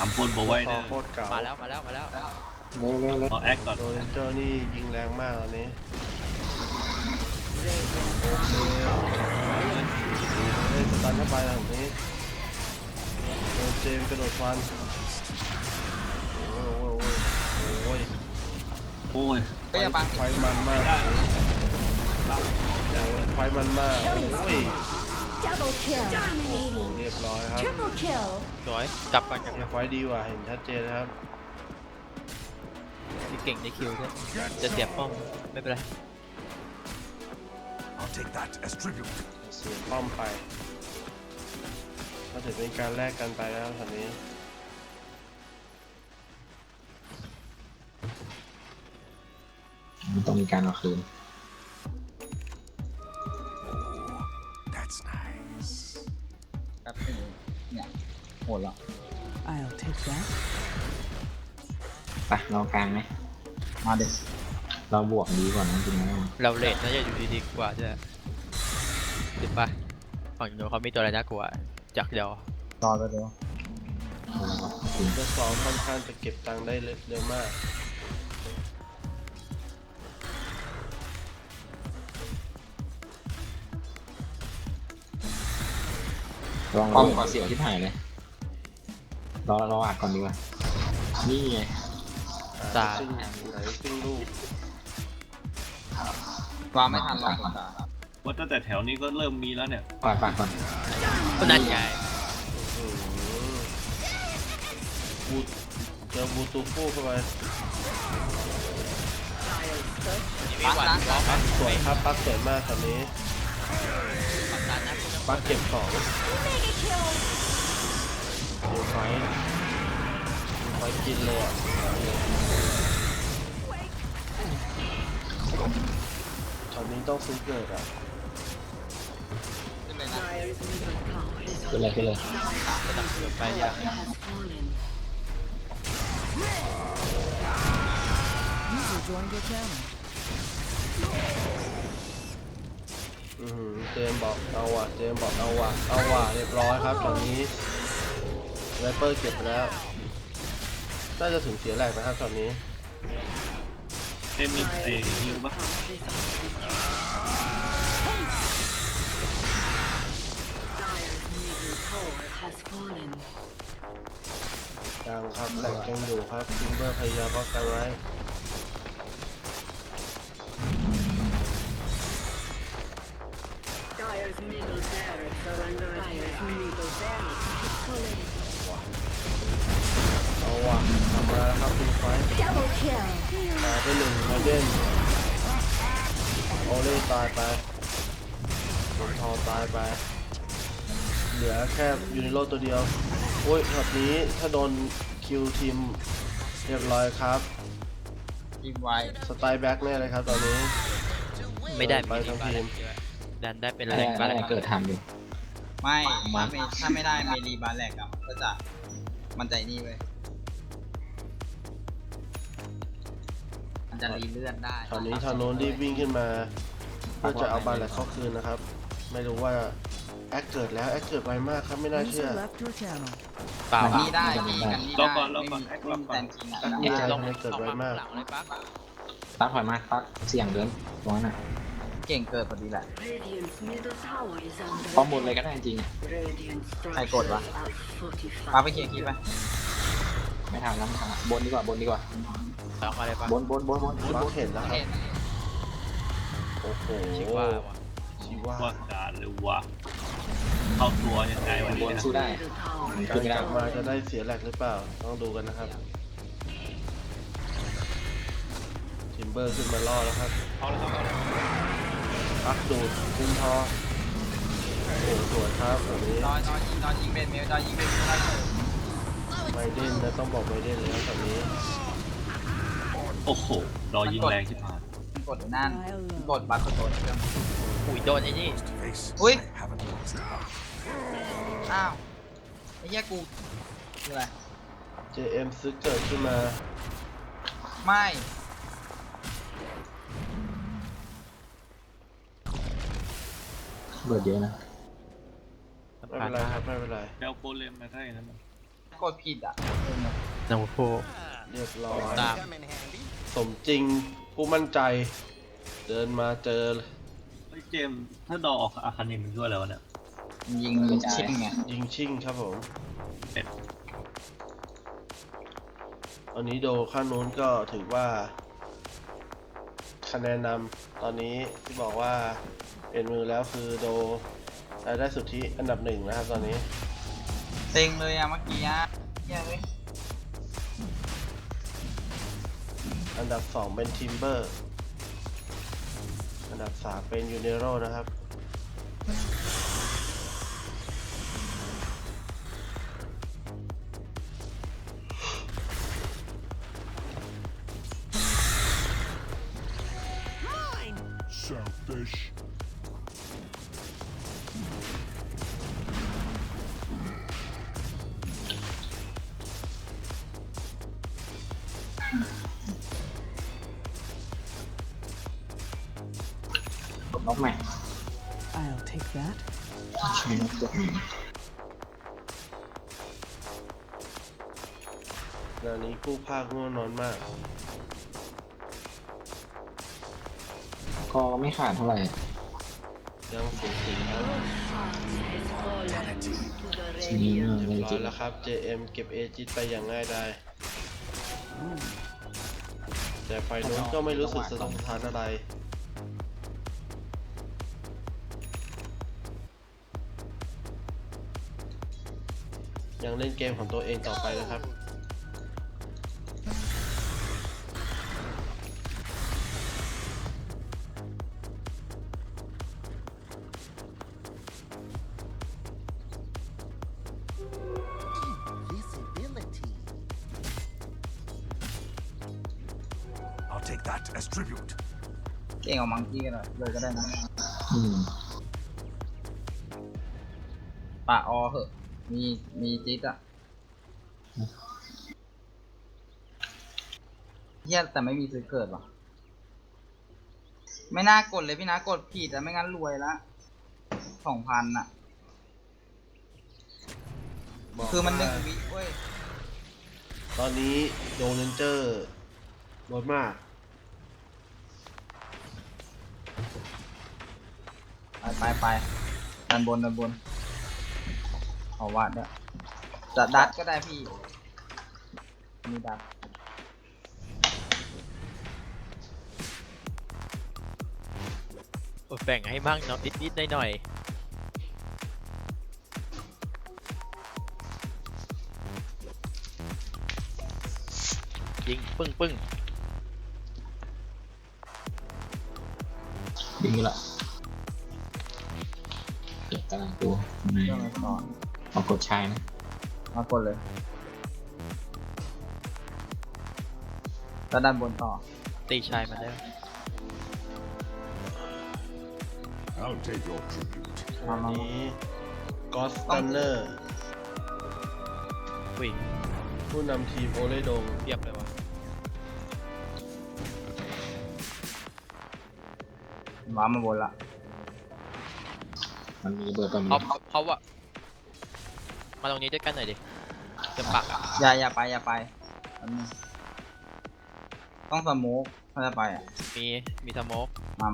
S6: 3 คนบอกไว้
S2: พอ
S6: นะ
S2: โคตรเก่า
S3: มาแล้ว มาแล้ว มาแล้ว
S4: เร็วเร็วเร็ว
S6: เอาแอคก่อน
S2: โดเรนเจอร์นี่ยิงแรงมากตอนนี้ สตันเข้าไปแบบนี้โดนเจมส์กระโดดฟันโอ้ย
S6: โอ้ย
S1: ก็อย่าบัง
S2: ไฟมันมากไฟมันมากโอ้ย
S7: Double kill. Dominating.
S2: เรียบร้อยครับ
S7: Triple kill.
S3: สวยกลับก่อนกลับก่อน
S2: ไฟดีกว่าเห็นชัดเจนนะครับ
S3: ที่เก่งในคิวด้วยจะเสียป้อมไม่เป็นไร
S9: I'll take that as tribute.
S2: เสียป้อมไปก็ถือเป็นการแลกกันไปแล้วตอนนี้
S4: มันต้องมีการเอาคืน
S9: That's nice.
S1: แป๊บนึงเนี่ยโหดแล้ว
S10: I'll take that.
S4: ไปเรากลางไหม
S1: มาเด็
S4: เราบวกดีกว่านะจริงๆแล้ว
S3: เราเลทน่าจะอยู่ดีๆกว่าใช่ไหมถูกปะฝั่งโน้นเขามีตัวอะไรน่ากลัวจากเดียว
S1: รอไปเดี๋ยว
S2: เจ้าสองค่อนข้างจะเก็บตังค์ได้เร็วมาก
S4: ลองป้อมก่อนเสียวที่ถ่ายเลยเราอัดก่อนดีกว่านี่ไง
S2: ซึ่งลูก
S1: วางไม่ทันหรอก
S6: ว่าตั้งแต่แถวนี้ก็เริ่มมีแล้วเนี่ย
S4: ปาดก่อน
S3: ก็นั่นไง
S2: เจอบูตูฟูเข้าไป
S3: มีหวานล้อม
S2: สวยครับปักสวยมากตอนนี้
S3: ปักตันนะ
S2: ปักเก็บของ
S7: Mega kill.
S2: ดูไฟกินเลยอ่ะตอนนี้ต้องซื้อเกิดอ่ะ
S1: ขึ้นเลยนะ
S7: Dire's middle tower is
S4: ขึ้นเลย
S3: จะนำเสือไปอย่าง
S5: has fallen.
S10: User joined your channel.
S2: เจมบอกเอาว่ะเรียบร้อยครับตอนนี้ไวเปอร์เก็บไปแล้วน่าจะถึงเสียแหลกนะครับตอนนี้
S6: มีไอ้ฮิวปะ
S5: Dire's middle tower has fallen.
S2: ยังครับแหลกยังอยู่ครับทิมเบอร์พยายามป้องกันไว้
S5: Dire's middle barracks are under attack. Dire's middle barracks has fallen.
S2: เอาว่ะทำมาแล้วครับคุณไฟ
S7: Double kill.
S2: ตายไปหนึ่งมาเด่นโอเล่ตายไปโดนทอตายไปเหลือแค่ยูนิโรตัวเดียวโอ้ยช็อตนี้ถ้าโดนคิวทีมเรียบร้อยครับ
S1: ทีมไว้
S2: สไตล์แบ็กแน่เลยครับตอนนี้
S3: ไม่ได้
S2: ไปทั้งทีม
S3: ดันได้เป็น
S4: อะ
S3: แร
S4: ไรง
S3: บ้า
S4: อะไร
S3: น
S4: เกิดทำอยู่
S1: ไม่ถ้าไม่ได้เมลีบาแลกอะก็จะมันใจนี่เว้ยมันจะรีเลื่อนได้
S2: ตอนนี้ทางโน้นรีบวิ่งขึ้นมาเพื่อจะเอาบาแลกเข้าคืนนะครับ ไม่รู้ว่าแอคเกิดแล้วแอคเกิดไวมากครับไม่น่าเชื่อ
S10: User left your channel.
S3: เปล่า
S1: กันนี่ได้พี่กันนี่ได้ไม่มีแตนจริงอะ
S2: นี่อะไรทำไมเกิดไวมาก
S3: หลังเลยปั๊บ
S4: ตั้งถอยมาปักเสี่ยงเดินตรงนั้นน่ะ
S1: เก่งเกิดพอดีแหละ
S5: Radiant's middle tower is under
S4: ป้อมบนเลยก็ได้จริง
S5: Radiant
S1: ใครกดวะ
S5: structures are
S1: มา
S5: fortified.
S1: ไปเคลียร์คีไป
S4: ไม่ทันแล้วบนดีกว่า
S3: หลังมาเลยปั๊บบ
S4: น
S2: บักเห็นแล้วครับ
S1: เห็น
S2: โอ้โห
S3: ชิว่าว่ะ
S2: ชิว่า
S6: ว่าการเลยว่ะเข้าตัวยังไงวัน
S4: บ
S6: นี้
S4: น
S6: นะ
S4: สู้ได้
S5: Middle tower
S2: การ
S4: ขึ้นไม่
S2: ก
S4: ได้
S2: ลับมาจะได้เสียแหลกหรือเปล่าต้องดูกันนะครับทิมเบอร์ขึ้นมาล่อแล้วครับ
S3: เอาเลยเอาเลย
S2: ปักดูดขึ้นทอโอ้สวยครับแบบนี้
S1: นอนยิงเบนเมลนอนยิงเบนเมลได้เลย
S2: ไมเดนนะต้องบอกไมเดนเลยครับแบบนี้
S6: โอ้โหรอยิงแรงที่ผ่าน
S1: มันกดนั่นมันกดบัตรกดเครื่อง
S3: อุ้ยโดนไอ้นี่
S9: Face,
S1: Ui.
S9: I haven't lost enough.
S1: อ้าวไอ้แย่กูคืออะไร
S2: JM ซื้อเกิดขึ้นมา
S1: ไม่
S4: เบิดเยอะนะ
S2: ไม่เป็นไรครับไม่เป็นไร
S6: แล้วโกเลมมาได้นั้น
S1: กดผิดอ่ะ
S3: น้องโฟ
S2: เรียบร้อย
S3: ตาม
S8: Come in handy.
S2: สมจริงผู้มั่นใจ เดินมาเจอ
S6: เฮ้ยเจมส์ถ้าดอออกอาคาเนมมันช่วยอะไรวะเนี่ย
S1: ยิงชิ่งไง
S2: ยิงชิ่งครับผม
S6: เป็ด
S2: ตอนนี้โดข้างนู้นก็ถือว่าคะแนนนำตอนนี้ที่บอกว่าเป็นมือแล้วคือโดรายได้สุทธิอันดับ 1นะครับตอนนี้
S1: เซ็งเลยอะเมื่อกี้อะเหี้ยเว้ย
S2: อันดับ 2 เป็นทิมเบอร์อันดับ 3 เป็นยูเนโรนะครับ
S9: Selfish.
S4: กดนกใหม่
S10: I'll take that.
S4: ใช้นกตัวใหม่
S2: ตอนนี้กู้ภาคง่วงนอนมาก
S4: ก็ไม่ขาดเท่าไหร่
S2: ยังสูสีครับ
S5: To the
S4: นี่
S5: radiant.
S4: เลย
S2: ร้อ
S4: จิ
S2: ยแล้วครับ JM เก็บเอจิตไปอย่างง่ายดายแต่ไฟนู้นก็ไม่รู้สึกสะทกสะท้านอะไร ยังเล่นเกมของตัวเองต่อไปนะครับ
S8: Invisibility.
S9: I'll take that as tribute.
S1: เก่งเอามังกี้กันเลยก็ได้นะ
S4: อืม
S1: ปะออเหอะมีจิ๊ดอะเฮียแต่ไม่มีซื้อเกิดหรอไม่น่ากดเลยพี่นะกดผิดแต่ไม่งั้นรวยละ2,000อะคือมัน1 วิเว้ย
S2: ตอนนี้โดนเลนเจอร์ลดมาก
S1: ไปดันบนเอาวาดด้วยจะดัดก็ได้พี่มีดัด
S3: แบ่งให้บ้างเนาะนิดๆหน่อยๆยิงปึ้ง
S4: ดึงละเก็บตารางตัวใน
S1: เรื่องอะไรต่อ
S4: เอากดใช้นะ
S1: มากดเลยแล้วดันบนต่อ
S3: ตีชายมาแล้ว
S9: I'll take your tribute.
S2: ตอนนี้กอสตันเนอร์
S3: อุ้ย
S2: ผู้นำทีมโอเลดง
S3: เทียบเลยวะ
S1: ว้ามาบนละ
S4: มันมีระเบิดตอนนี้
S3: เขาอะมาตรงนี้ด้วยกันหน่อยดิเต็มปากอะ
S1: อย่าไปอันนี้ต้องสโมกถ้าจะไปอ่ะ
S3: มีสโมก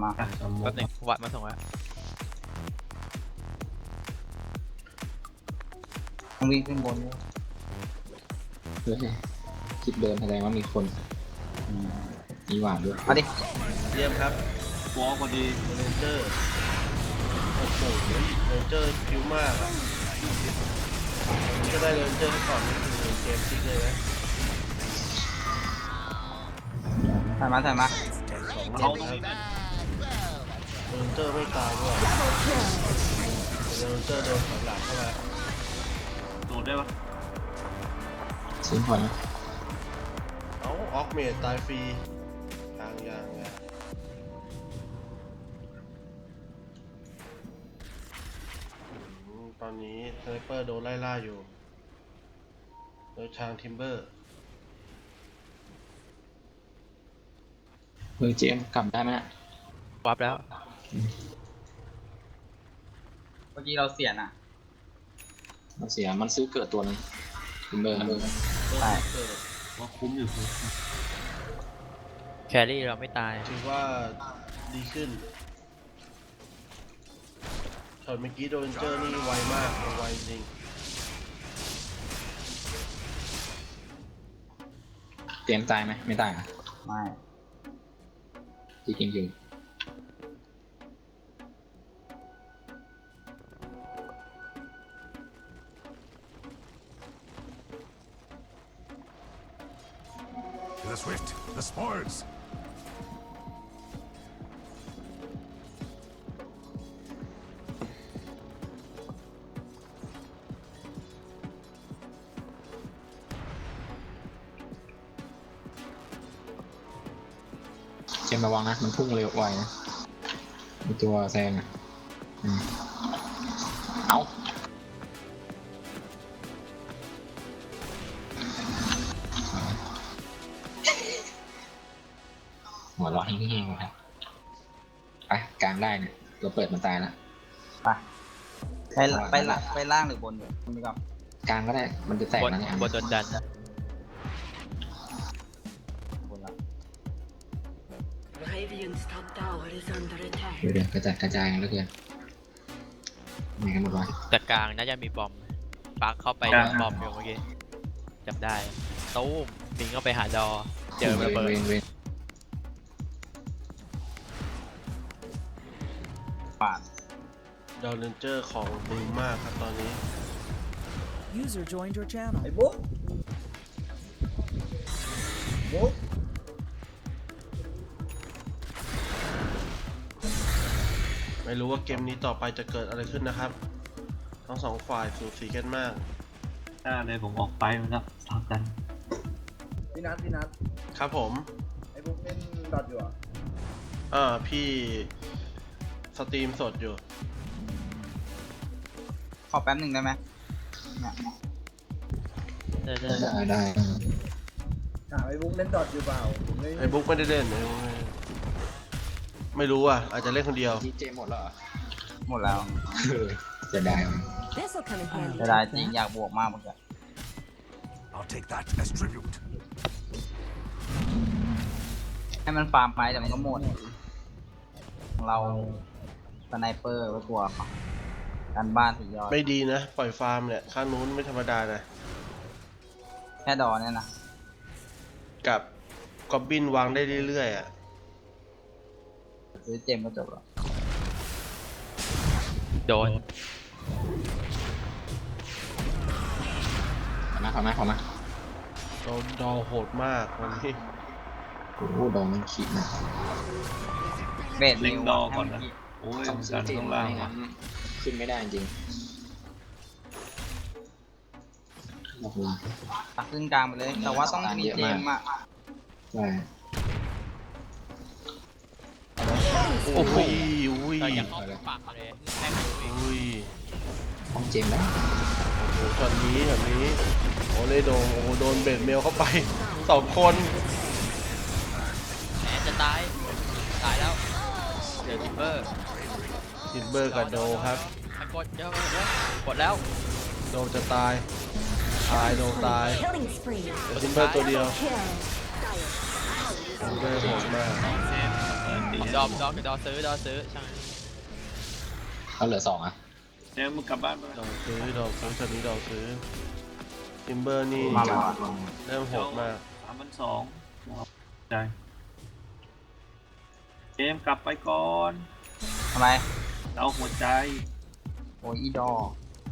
S1: มา
S3: แป๊บหนึงวัดมาส่งแล้ว
S1: ต้องวิ่งขึ้นบนด้วย
S4: เพื่อคลิปเดินแสดงว่ามีคนมีหวานด้วย
S1: เอาดิ
S2: เยี่ยมครับ
S6: วอลพอดี
S2: เลนเจอร์โอ้โหเลนเจอร์คิวมากอ่ะจะได้เลนเจอร์ให้ก่อนนี่คือเกมพลิกเลยนะ
S1: ใส่มา
S2: สอง
S6: เขา
S2: ลูกครับเลนเจอร์ไม่ตายด้วยเลนเจอร์โดนถอยหลังเข้ามา
S6: โดดได้ปะ
S4: ซื้อพอนะ
S2: เอาออกเมดตายฟรียางตอนนี้สไนเปอร์โดนไล่ล่าอยู่โดยทางทิมเบอร์
S4: เฮ้ยเจมส์กลับได้ไหม
S3: วับแล้ว
S1: เมื่อกี้เราเสียน่ะ
S4: มันเสียมันซื้อเกิดตัวนึงทิมเบอร์
S1: ใช่
S6: ว่าคุ้มอยู่คือ
S3: แครี่เราไม่ตาย
S2: ถือว่าดีขึ้น ช็อตเมื่อกี้โดนเจอนี่ไวมากไวจริง
S4: เตรียมตายไหมไม่ตายอ่ะ
S1: ไม่
S4: จริงจริง
S9: To the swift, the spoils.
S4: เจมระวังนะมันพุ่งเร็วไวนะมีตัวแซงอ่ะเอาหัวเราะแห้งๆครับไปกลางได้เนี่ยตัวเปิดมันตายแล้ว
S1: ไปล่างหรือบนอยู่คุณครับ
S4: กลางก็ได้มันจะแตก
S3: บน
S4: แล้วเนี่ย
S3: บนโดนดัน
S1: บนละ
S5: Radiant's top tower is under attack.
S4: เดี๋ยวกระจายกันแล้วเกินไหนกันหมดวะ
S3: แต่กลางน่าจะมีบอมปักเข้าไปบอมอยู่เมื่อกี้จำได้ตู้มปิงเข้าไปหาดอเจอระเบิด
S4: เวน
S1: ปาด
S2: ดาวเลนเจอร์ของดีมากครับตอนนี้
S10: User joined your channel.
S1: ไอ้บุ๊ก
S2: ไม่รู้ว่าเกมนี้ต่อไปจะเกิดอะไรขึ้นนะครับ ทั้งสองฝ่ายสูสีกันมาก
S6: หน้าเลยผมออกไปมันครับทำกัน
S1: พี่นัท
S2: ครับผม
S1: ไอ้บุ๊กเล่นดอทอยู่อ่ะ
S2: พี่สตรีมสดอยู่
S1: ขอแป๊บหนึ่งได้ไหมเนี่ย
S4: ได้
S1: ไอ้บุ๊กเล่นดอทอยู่เปล่าผมไม่
S2: ไอ้บุ๊กไม่ได้เล่นไม่รู้อ่ะ อาจจะเล่นคนเดียว
S4: ที่เจหมดแล้วเหรอ
S1: หมดแล้ว
S4: จะได้ไหม
S7: This'll come in handy.
S1: จะได้จริงอยากบวกมากเมื่อกี้
S9: I'll take that as tribute.
S1: ให้มันฟาร์มไปแต่มันก็หมดของเราสไนเปอร์ก็กลัวเขาการบ้านสุดยอด
S2: ไม่ดีนะ ปล่อยฟาร์มเนี่ยข้างนู้นไม่ธรรมดานะ
S1: แค่ดอเนี่ยนะ
S2: กับกอบบินวางได้เรื่อยๆอ่ะ
S1: ซื้อเจมก็จบแล้ว
S3: โดน
S4: ขอมา
S2: โดนดอโหดมากวันนี้
S4: โอ้โหดองมันขีดนะ
S1: เบส
S6: เล็งดอก่อนนะโอ้ย
S4: ต้องซื้อ
S6: การ
S4: เจ
S6: ข้างล่าง
S4: ไม่งั้นขึ้นไม่ได้จริงโอ้โห
S1: ตักขึ้นกลางไปเลย แต่ว่าต้องมีเจมอ่ะ
S4: ใช่
S2: โอ้โหอุ้ย
S3: เราอยากเข้าปากเลยแม่งดูอีก
S2: อุ้ย
S4: ต้องเจมแล้ว
S2: โอ้โหช็อตนี้โอ้เลยโดนเบดเมลเข้าไปสองคน
S3: แหมจะตายแล้วเดี๋ยวทิปเปอร์
S2: ทินเบอร์กับโดครับ
S3: มันกดเยอะเลยกดแล้ว
S2: โดจะตายโดตาย
S7: Killing spree.
S2: แต่ทินเบอร์ตัวเดียว
S7: Kill.
S2: ทินเบอร์โหดมาก
S3: ดอซื้อช่าง
S4: เขาเหลือ2อ่ะ
S6: เดี๋ยวมึงกลับบ้านไป
S2: ดอกซื้อช็อตนี้ดอกซื้อทินเบอร์นี่
S1: มาแล้วอะ
S2: เริ่มโหดมาก
S6: 3,200ใจเกมกลับไปก่อน
S1: ทำไม
S6: เอาหัวใจ
S1: โอ้ยอีดอ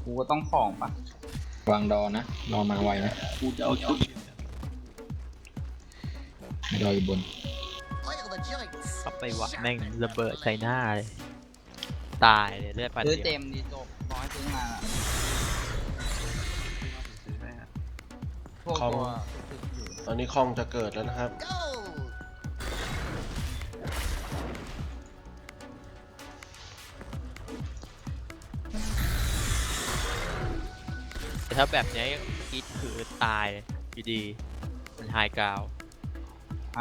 S1: กูก็ต้องของปะ
S4: วางดอนะรอมาไวนะ
S6: กูจะเอาชุด
S4: ดออยู่บน
S8: Wiggle the joints.
S3: เข้าไปวะแม่งระเบิดใส่หน้าเลยตายเลยเลือดพัน
S1: ซื้อ
S3: เดี
S1: เจ
S3: ยว
S1: มดีจบน้อยซื้อมาอะ
S6: ซื้อได้ฮะ
S1: พวก
S2: ของ
S1: ตัว
S2: ตอนนี้คลองจะเกิดแล้วนะครับ
S8: Gold.
S3: แต่ถ้าแบบนี้คิดคือตายอยู่ดีมันไฮกราว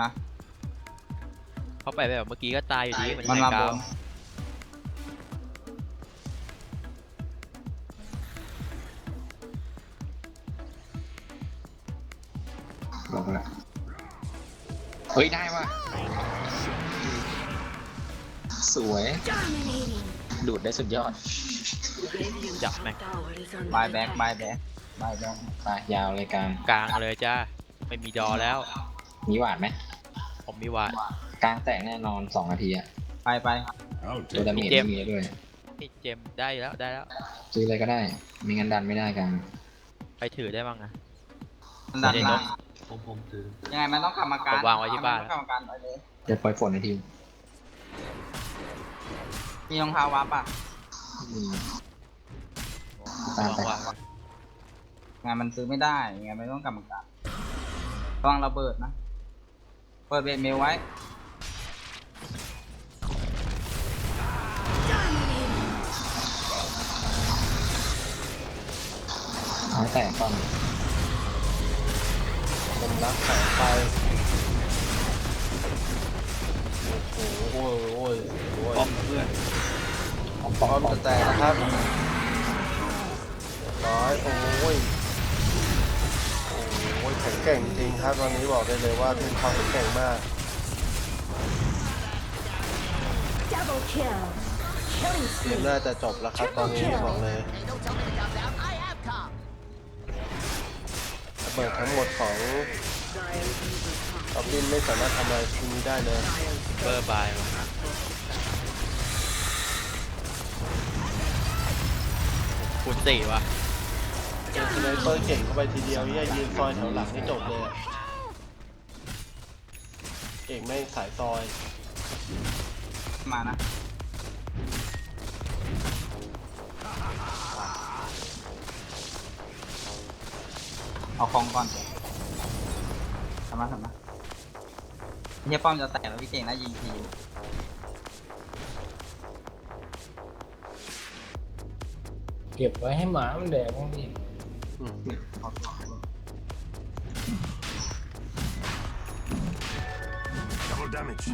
S1: ฮะ
S3: เข้าไปแบบเมื่อกี้ก็ตายอยู่ดีมัน
S1: มัน
S3: ไฮ
S1: มาก
S3: รา
S1: บ
S3: วน
S4: บอกแล้วเฮ้ยได้ว่ะสวย
S7: Dominating.
S4: ดูดได้สุดยอด
S5: Radiant's
S3: Dạ, mày.
S5: tower is under
S1: บายแบ็ก
S5: attack.
S1: บายแบ็กบายแบ็ก
S4: ไปยาวเลยกลาง
S3: กลางเลยจ้าไม่มีดอแล้ว
S4: มีหวาดไหม
S3: ผมมีวาด
S4: กลางแตกแน่นอน2 นาทีอะ
S1: ไปไป
S9: I'll
S4: ตัว
S9: take
S4: ดาเมจ
S3: เจมส์
S4: ไม่มีด้วย
S3: นี่เจมส์ได้แล้วได้แล้ว
S4: ซื้ออะไรก็ได้มีงั้นดันไม่ได้กลาง
S3: ไปถือได้บ้างนะ
S1: ดันล่าง
S6: ผมถือ
S1: ยังไงมันต้องกรรมการ
S3: ผมวางไว้ที่บ้าน
S1: ต้องกรรมการไปเลย
S4: เดี๋ยวปล่อยฝนในทีม
S1: มีรองเท้าวับอ่ะ
S4: อืม
S3: วางวาง
S1: งานมันซื้อไม่ได้ยังไงมันต้องกรรมการระวังระเบิดนะเปิดเบรเมลไว้
S4: เอาแตกก่อน
S2: ผมรักสายไฟโอ้ย
S6: ป้อมเพื่อน
S2: พร้อมจะแตกนะครับร้อยโอ้ยแข็งแกร่งจริงครับตอนนี้บอกได้เลยว่าทีมเขาแข็งแกร่งมาก
S7: Double kill. Killing
S2: เกม
S7: spree.
S2: น่าจะจบแล้วครับตอนนี้บอกเลย
S8: Hey, don't tell me to calm down. I have calm.
S2: ระเบิดทั้งหมดของ
S5: Dire evil
S2: กอบลินไม่สามารถทำอะไรทีนี้ได้เลย
S3: เบอร์บายมาคูณ4วะ
S2: เจอสไนเปอร์เก่งเข้าไปทีเดียวเนี่ยยืนซอยแถวหลังนี่จบเลยอะเก่งแม่งสายซอย
S1: มานะเอาของก่อนทำมาเนี่ยป้อมจะแตกแล้วพี่เก่งนะยิงที
S4: เก็บไว้ให้หมามันแดกบ้างดิ
S2: อืม
S9: double damage.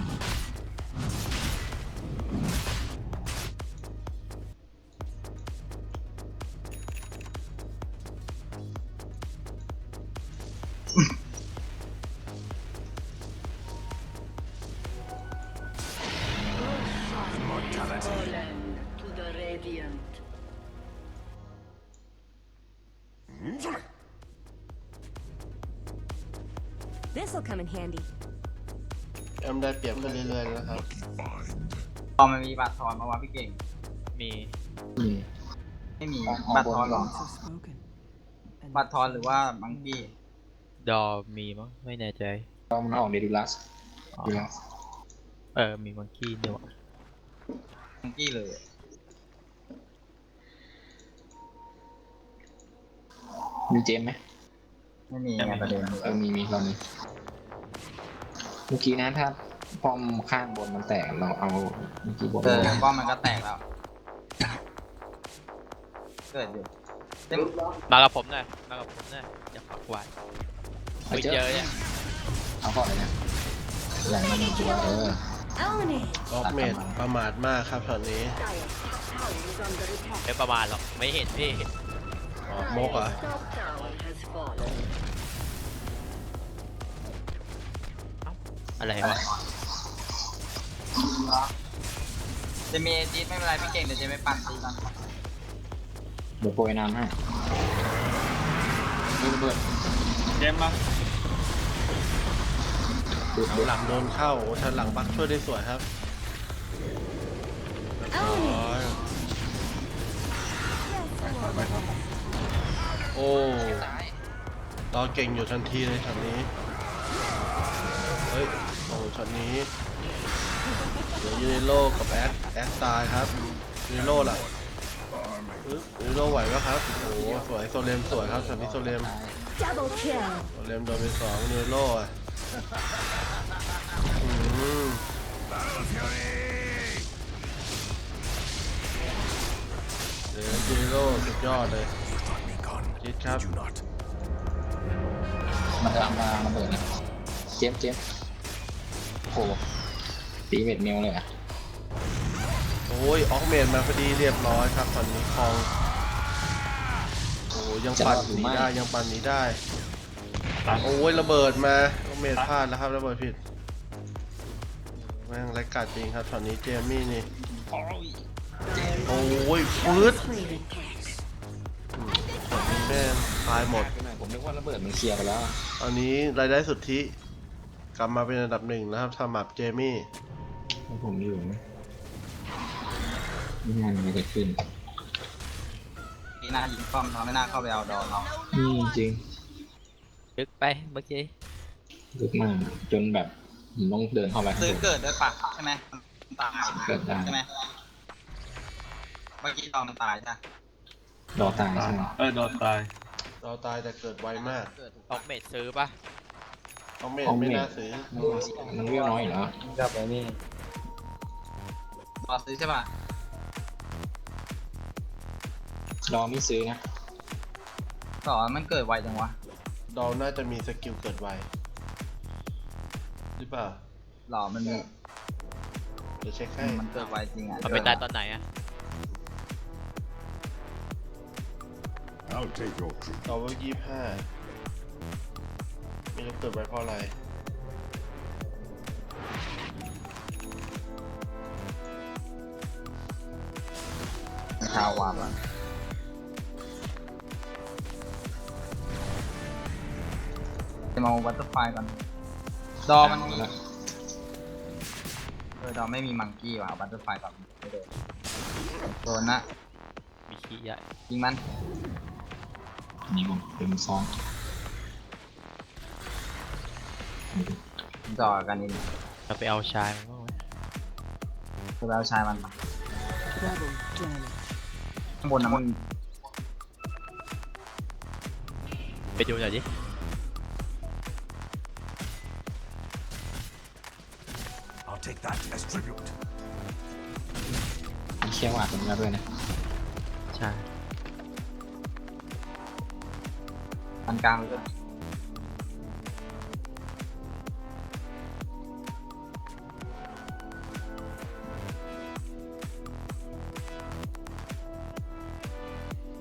S9: Immortality.
S5: fallen to the radiant.
S7: This'll come in handy.
S2: แอมได้เปรียบขึ้นเรื่อยๆนะครับ
S1: พอมันมีบัตรทอนมาวะพี่เก่ง
S3: มี
S4: อืม
S1: ไม่มีบัตรทอนหรอ
S10: Words have spoken. And
S1: บัตรทอนหรือว่ามังกี้
S3: ดอมีมั้งไม่แน่ใจ
S4: ตอนมันออกเดดูลัสดูลัส
S3: มีมังกี้ด้วยวะ
S1: มังกี้เลย
S4: มีเจมไหม
S1: ไม่มีไงประเด็น
S4: มีตอนนี้เมื่อกี้นะถ้าป้อมข้างบนมันแตกเราเอาเมื่อกี้บน
S1: ป้อมมันก็แตกแล้ว เกิดอยู่เต็ม
S3: มากับผมหน่อยมากับผมหน่อยจะฝักไว้
S4: เอา
S3: ไม่
S4: เจอ
S3: เจอเนี่ย
S4: เอาก่อนเลยนะหลังมันตัว
S7: Own it.
S2: ออฟเมดประมาทมากครับตอนนี้
S5: Dire's top tower is under attack.
S3: ไม่ประมาณหรอกไม่เห็นพี่
S2: ออกมกเหรอ่ะ
S5: Top tower has fallen.
S3: อะไรวะ
S1: จะมีจีดไม่เป็นไรพี่เก่งเดี๋ยวจะไปปั่นตีกัน
S4: เดี๋ยวโปรยน้ำให้ดูระเบิด
S6: เจมส์มา
S4: ดู
S2: เอาหลังโดนเข้าโอ้ชันหลังบักช่วยได้สวยครับ
S7: Own
S2: ร้อย
S7: it.
S2: โอ้ต่อเก่งอยู่ทันทีเลยช็อตนี้ เฮ้ยโอ้ช็อตนี้เดี๋ยวยูนิโร่กับแอดตายครับยูนิโร่ล่ะยูนิโร่ไหวปะครับโอ้สวยโซเลมสวยครับช็อตนี้โซเลม
S7: Double kill.
S2: โซเลมโดนไป2ยูนิโร่อะ
S9: Battle Fury.
S2: เดี๋ยวยูนิโร่สุดยอดเลย
S9: Thought me gone.
S2: Did Cap.
S9: You not.
S4: มันกำลังมาระเบิดนะเจมโอ้โหตีเวทเมลเลยอ่ะ
S2: โอ้ยออกเมนมาพอดีเรียบร้อยครับตอนนี้คลองโอ้ยังปั่นหนีได้ยังปั่นหนีได้โอ้ยระเบิดมาออกเมนพลาดแล้วครับระเบิดผิดแม่งไรกัดจริงครับตอนนี้เจมี่นี่ โอ้ยฟืด
S5: Train attack.
S2: แม่งตายหมด
S4: ผมนึกว่าระเบิดมันเคลียร์ไปแล้วอะ
S2: อันนี้รายได้สุทธิกลับมาเป็นอันดับหนึ่งนะครับสำหรับเจมี่
S4: ให้ผมอยู่นะไม่งานมันจะขึ้น
S1: นี่น่ายิงป้อมเราไม่น่าเข้าไปเอาดอนเรา
S4: นี่จริง
S3: ลึกไปเมื่อกี้
S4: ลึกมากจนแบบผมต้องเดินเข้าไปข้าง
S1: ซื้อบ
S4: น
S1: เกิดด้วยปะใช่ไหมมันตาย
S4: เกิดได้
S1: ใช่ไหมเมื่อกี้ดอนมันตายใช่ไหม
S4: รอตายใช่ไหม
S6: โดนตาย
S2: เราตายแต่เกิดไวมาก
S1: เกิดถูก
S3: ออกเมดซื้อปะ
S2: ต้องไม่น่าซื้อ
S4: มันเรียกน้อยอยู่แล้ว
S1: กลับไปนี่รอซื้อใช่ปะ
S4: รอไม่ซื้อนะ
S1: ต่อมันเกิดไวจังวะ
S2: ดอลน่าจะมีสกิลเกิดไวหรือเปล่า
S1: หล่อมันมี
S2: เดี๋ยวเช็คให้
S1: มันเกิดไวจริงอ่ะ
S3: มันไปตายตอนไหนอะ
S9: I'll take your troop.
S2: ดอลว่า25ไม่รู้เกิดไวเพราะอะไร
S1: ชาววาบอ่ะจะมาวัตเตอร์ไฟก่อนดอมันมีดอไม่มีมังกี้ว่ะวัตเตอร์ไฟก่อนไม่โดนนะ
S3: มีขี้ใหญ่
S1: ยิงมัน
S4: นี่ผมเป็นซอง
S1: จ่อกันนี่
S3: เราไปเอาชายมันบ้างไหม
S1: คือเราชายมันปะ
S10: Double damage.
S1: ข้างบนนะมัน
S3: ไปดูหน่อยดิ
S9: I'll take that as tribute.
S4: มีเชี่ยวหวาดตรงนี้ด้วยนะ
S3: ใช่
S1: อันกลางเลย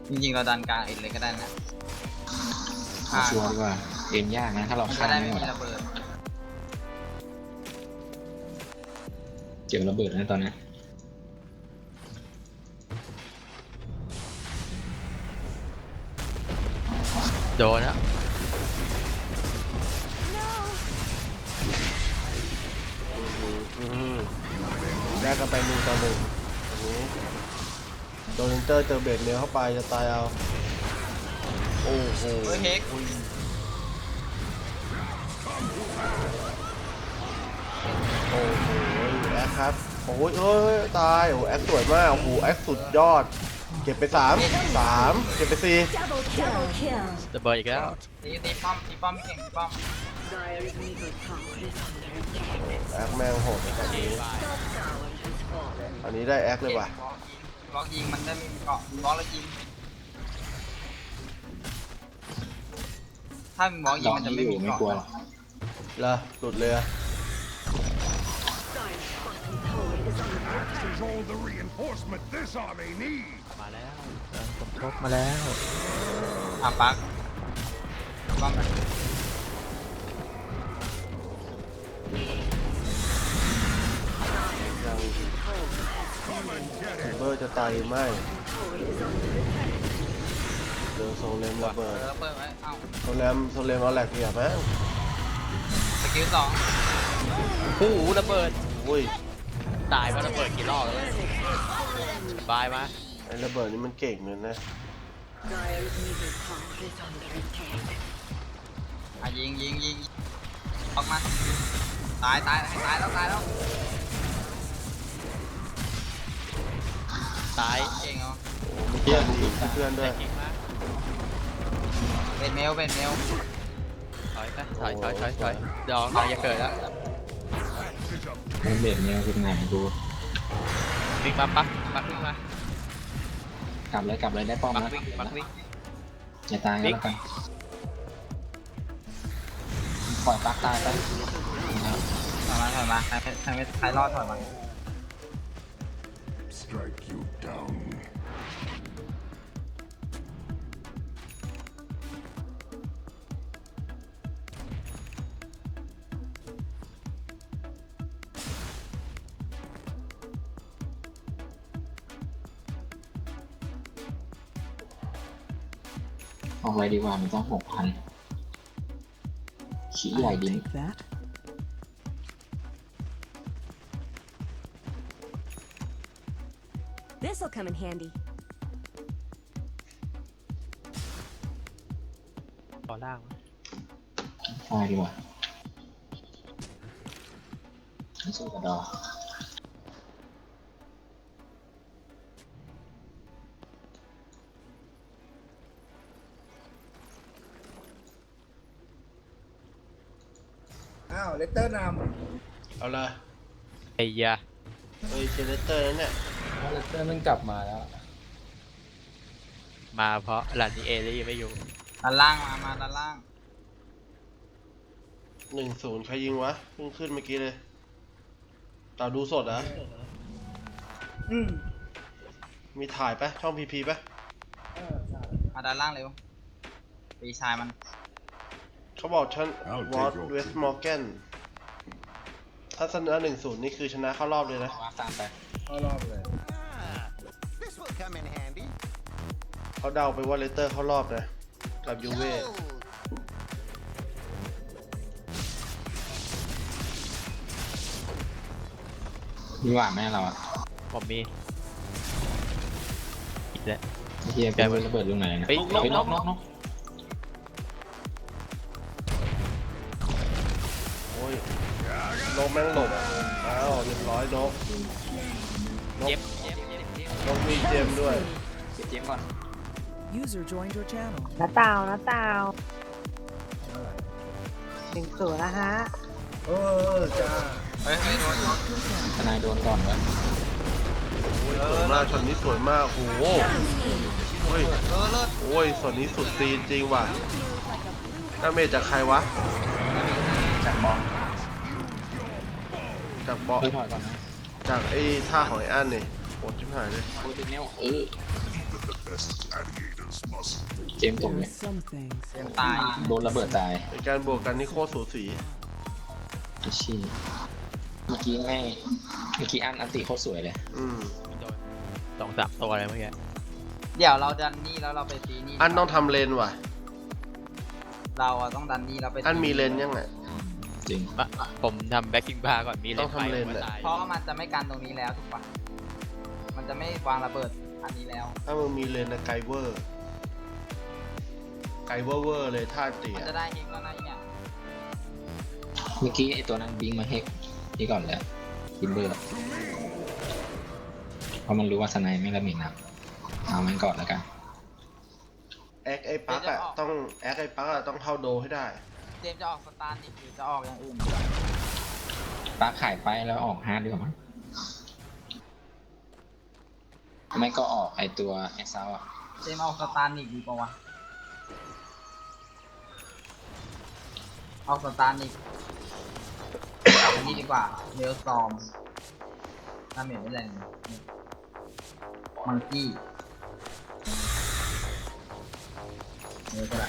S1: จริงๆเราดันกลางเอ็นเลยก็ได้นะ
S4: เอาชัวร์ดีกว่าเอ็นยากนะถ้าเรา
S1: มัน
S4: ฆ่า
S1: จะได้
S4: ไม่
S1: ไม่
S4: หมด
S1: มี
S4: อะ
S1: ระเบิด
S4: เจ็บระเบิดนะตอนนี้
S3: โดนอะ
S2: แยกกันไป1-1อันนี้โดนเตอร์เจอเบรดเมลเข้าไปจะตายเอา โอ้โห
S1: เฮ้ยเฮก
S2: โอ้โหแอคครับ โอ้ยเอ้ยตาย โอ้แอคสวยมาก โอ้โหแอคสุดยอด เก็บไป3เก็บไป4
S7: Double kill.
S3: ระเบิดอีกแล้ว
S1: ตีป้อมเก่งตีป้อม
S5: Dire's middle tower is under attack.
S2: แอคแม่งโหดนะครับนี้
S5: Top tower has fallen.
S2: อันนี้ได้แอคเลยว่ะ
S1: บล็อกยิงมันได้ไม่มีเกาะบล็อกแล้วยิงถ้ามีบล็อกยิ
S4: ร
S1: ง
S4: อ
S1: มันจะ
S4: นี่
S1: ไม่
S4: อยู่
S1: มี
S4: ไม่กลัว
S1: เกาะ
S4: หรอก
S2: เหรอหลุดเลยอะ
S5: Dire's bottom tower is under attack.
S9: Is all the reinforcement this army needs.
S3: มาแล้วสมทบมาแล้ว
S1: ปักป้อมไป
S2: เบอร์จะตายหรือไม่
S5: Tower is under attack.
S2: เดินโซเลมระเบิด
S1: เปิดไว้เอ้า
S2: โซเลมเอาแหลกเหียบมั้ง
S1: สกิล2
S3: โอ้โหระเบิด
S2: อุ้ย
S3: ตายเพราะระเบิดกี่รอบแล้วเว้ยบายมา
S2: ไอ้ระเบิดนี่มันเก่งเหมือนนะ
S5: Dire's middle tower is under attack.
S1: ยิงออกมาตายแล้ว
S3: ตาย
S1: เก่งเหรอ
S2: โอ้มีเพื่อนดีเพื่อนด้วย
S3: เก่งมาก
S1: เป็นเมล
S3: ถอยไปถอยเดี๋ยวเราจะเกิดแล้ว
S4: มันเบ็ดเนี่ยเป็นไงดู
S3: วิ่งมาปักวิ่งมาก
S4: ลับเลยได้ป้อม
S3: ปัก
S4: แล้ว
S3: วิ่ง
S4: อย่าตายก็แล้วกันปล่อยปักตายไป
S1: ถอยมาใครรอดถอยมา
S9: Strike you down.
S4: เอาอะไรดีกว่ามันต้อง6,000ขี้ใหญ่
S10: I'll
S4: ดิ
S10: take that.
S7: This'll come in handy.
S3: ขอล่างไหม
S4: ใช่ดีกว่าไม่สู้กับดอ
S2: อ้าวเลตเตอร์นำเอาละ
S3: ไอ้ยา
S2: เฮ้ยเจเลตเตอร์นั่นเนี่ย
S4: เลเตอร์มันกลับมาแล้ว
S3: มาเพราะหลานนี้เอลี่ไม่อยู่
S1: ด้านล่างมาด้านล่าง
S2: 1-0ใครยิงวะเพิ่งขึ้นเมื่อกี้เลยตาดูสดเหรอมีถ่ายปะช่องพีพีปะ
S1: มาด้านล่างเร็วปีชายมัน
S2: เขาบอกฉันวอตเวสต์มอร์แกนถ้าชนะ1-0นี่คือชนะเข้ารอบเลยนะ
S4: ว่าตามไป
S8: This will come in handy.
S2: เขาเดาไปว่าเลสเตอร์เข้ารอบนะกับยูเว่
S8: Gold.
S4: มีหวานไหมเราอ่ะ
S3: ผมมีอีกแล้ว
S4: เฮียเป็นระเบิดลูกไหนนะ
S3: เฮ้ย
S4: เฮ้ยนก
S2: โอ้ยนกแม่งหลบอ้าวเรียบร้อยนก
S3: เจ็บ
S2: นกมีเจมด้วย
S4: เก็บเจมก่อน
S10: User joined your channel.
S11: น้าเต่า1-0นะฮะ
S1: เฮ้ยโดน
S4: ทนายโดนก่อนวะ
S2: สวยมากช็อตนี้สวยมากโอ้โหโอ้ย
S1: เลิศ
S2: โอ้ยช็อตนี้สุดตีนจริงว่ะดาเมจจากใครวะ
S1: จากบอล
S2: จากบอส
S4: พี่ถอยก่อนนะ
S2: จากไอ้ท่าของไอ้อันนี่โหดชิบหายเลย
S4: โอ้ยเป็นแนวเจมตก
S10: There
S4: เล
S10: are
S4: ย
S10: some things
S1: เต็มตาย
S4: โดนระเบิดตาย
S2: ในการบวกกันนี่โคตรสูสี
S4: ไอ้ชี้เมื่อกี้อันติโคตรสวยเลย
S3: โดน2-3ตัวเลยเมื่อกี้
S1: เดี๋ยวเราดันนี่แล้วเราไปตีนี่
S2: อันต้องทำเลนว่ะ
S1: เราอะต้องดันนี่เราไปตี
S2: อันมีเลนยังไง
S4: จริง
S3: ผมทำแบ็คกิ้งบาร์ก่อนมีเล
S2: ต้อน ง
S3: ไป
S2: ทำเลน
S3: ผม
S2: แหละ
S3: ก็ตาย
S1: เพราะว่ามันจะไม่กันตรงนี้แล้วถูกปะมันจะไม่วางระเบิดอันนี้แล้ว
S2: ถ้ามึงมีเลนนะไกเวอร์เลยท่าเตี๋
S1: มัน
S2: ย
S1: จะได้เฮงแล้วนะเนี่ย
S4: เมื่อกี้ไอตัวนั้นบิงมาเฮกนี่ก่อนแล้วบินเบอร์เพราะมันรู้ว่าสไนไม่ระมิดนะเอามันก่อนแล้วกัน
S2: แอคไอ้ปักอะต้องเข้าโดให้ได้
S1: เจมส์จะออกสตาร์นิกหรือจะออกอย่างอื่น
S4: ปลาขายไปแล้วออกฮาร์ดดีกว่ามั้งไม่ก็ออกไอตัวไอซาวอะ
S1: เจมส์ออกสตาร์นิกดีกว่าวะออกสตาร์นิกเอาอันนี้ดีกว่าเมลซอมถ้าเมลไม่แรงมังกี้เมลก็ได้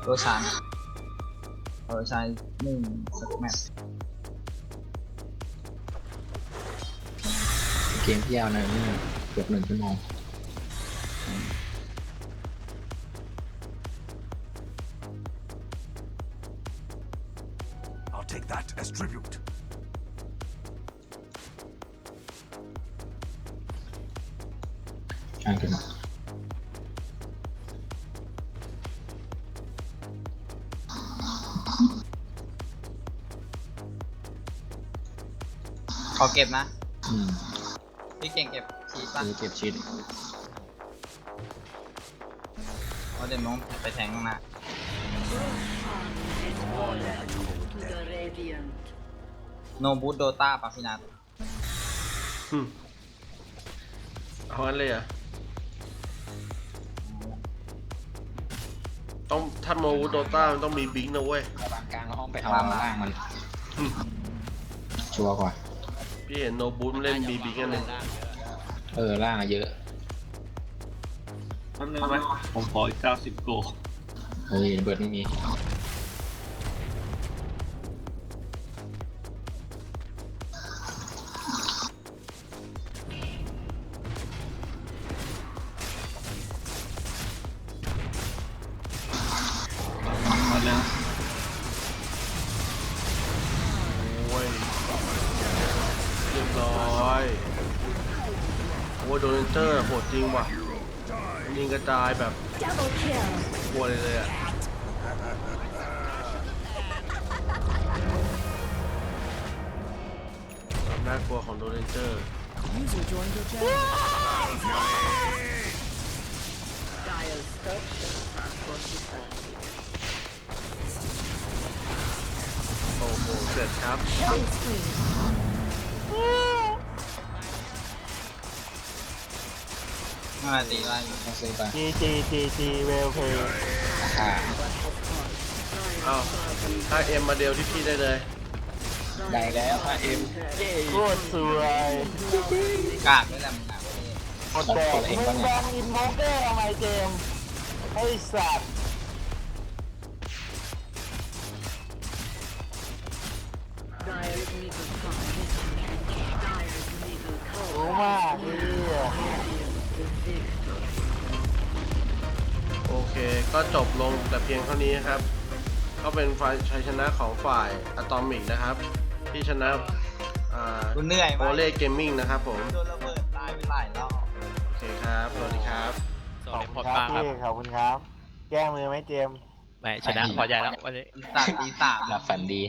S1: ตัวชานใช้1 สักแมตช์
S4: เกมที่ยาวนานนี่เกือบ1 ชั่วโมง
S9: I'll take that as tribute.
S4: อ่านกัน
S1: ขอเก็บนะ
S4: อืม
S1: พี่เก่งเก็บชีสป่ะ
S4: มีเก็บชีต
S1: เพราะเดี๋ยวน้องไปแทงข้างหน้า
S5: To the radiant.
S1: โนบูตโดตาปะพี่นัท
S2: เอางั้นเลยเหรอ่ะต้องถ้าโมวูโดต้ามันต้องมีบิงค์นะเว้ย
S4: ระหว่างกลางแล้วอ้อมไปเอาล่างมัน ชัวร์กว่า
S2: พี่เห็นโนบูธมันเล่นมีบิงค์อันหนึ่ง
S4: ล่างอะเยอะ
S6: แป๊บนึงไหมผมขออีก90 โก
S4: เฮ้ยระเบิดไม่มี
S6: เลยนะ
S2: โอ้ยเรียบร้อยโอ้ยโดนเตอร์โหดจริงว่ะยิงกระจายแบบ
S7: Double kill.
S2: กลัวเลยอ่ะความน่ากลัวของโดนเตอร์
S10: User joined your channel.
S5: Dire structures are fortified.
S2: โอ้โหเสร็จครับ
S7: Killing spree.
S1: มาตีไล่
S4: ต้องซื้อไป
S2: จีเวลเพย์
S4: ราคา
S2: อ้าวถ้าเอ็มมาเดียวที่พี่ได้เลย
S4: ได้แล้ว 5M
S2: โคตรสวย
S1: กาดด้วยแหละมึงอ่ะ
S4: คนแบกเองบ้างเนี่ย
S2: อินโวเกอร์ทำไมเกมไอ้สัตว์
S5: Dire's middle tower is Dire's middle tower
S2: รู้มากนี่
S5: is the victor.
S2: โอเคก็จบลงแต่เพียงเท่านี้ครับ ก็เป็นฝ่ายชัยชนะของฝ่ายอะตอมิกนะครับ ที่ชนะ
S1: กูเหนื่อย
S2: โอ
S1: มาก
S2: เล่เกมมิ่งนะครับผม
S1: โดนระเบิดตายไปหลายรอบ
S2: โอเคครับ สวัสดีครับ
S3: ส่งเล่นพอดบ้างครับ
S2: ขอบคุณครับ แก้มือไหมเจม
S3: ไม่ชนะพอใจแล้ววันนี้
S1: ตี 3
S4: หลับฝันดี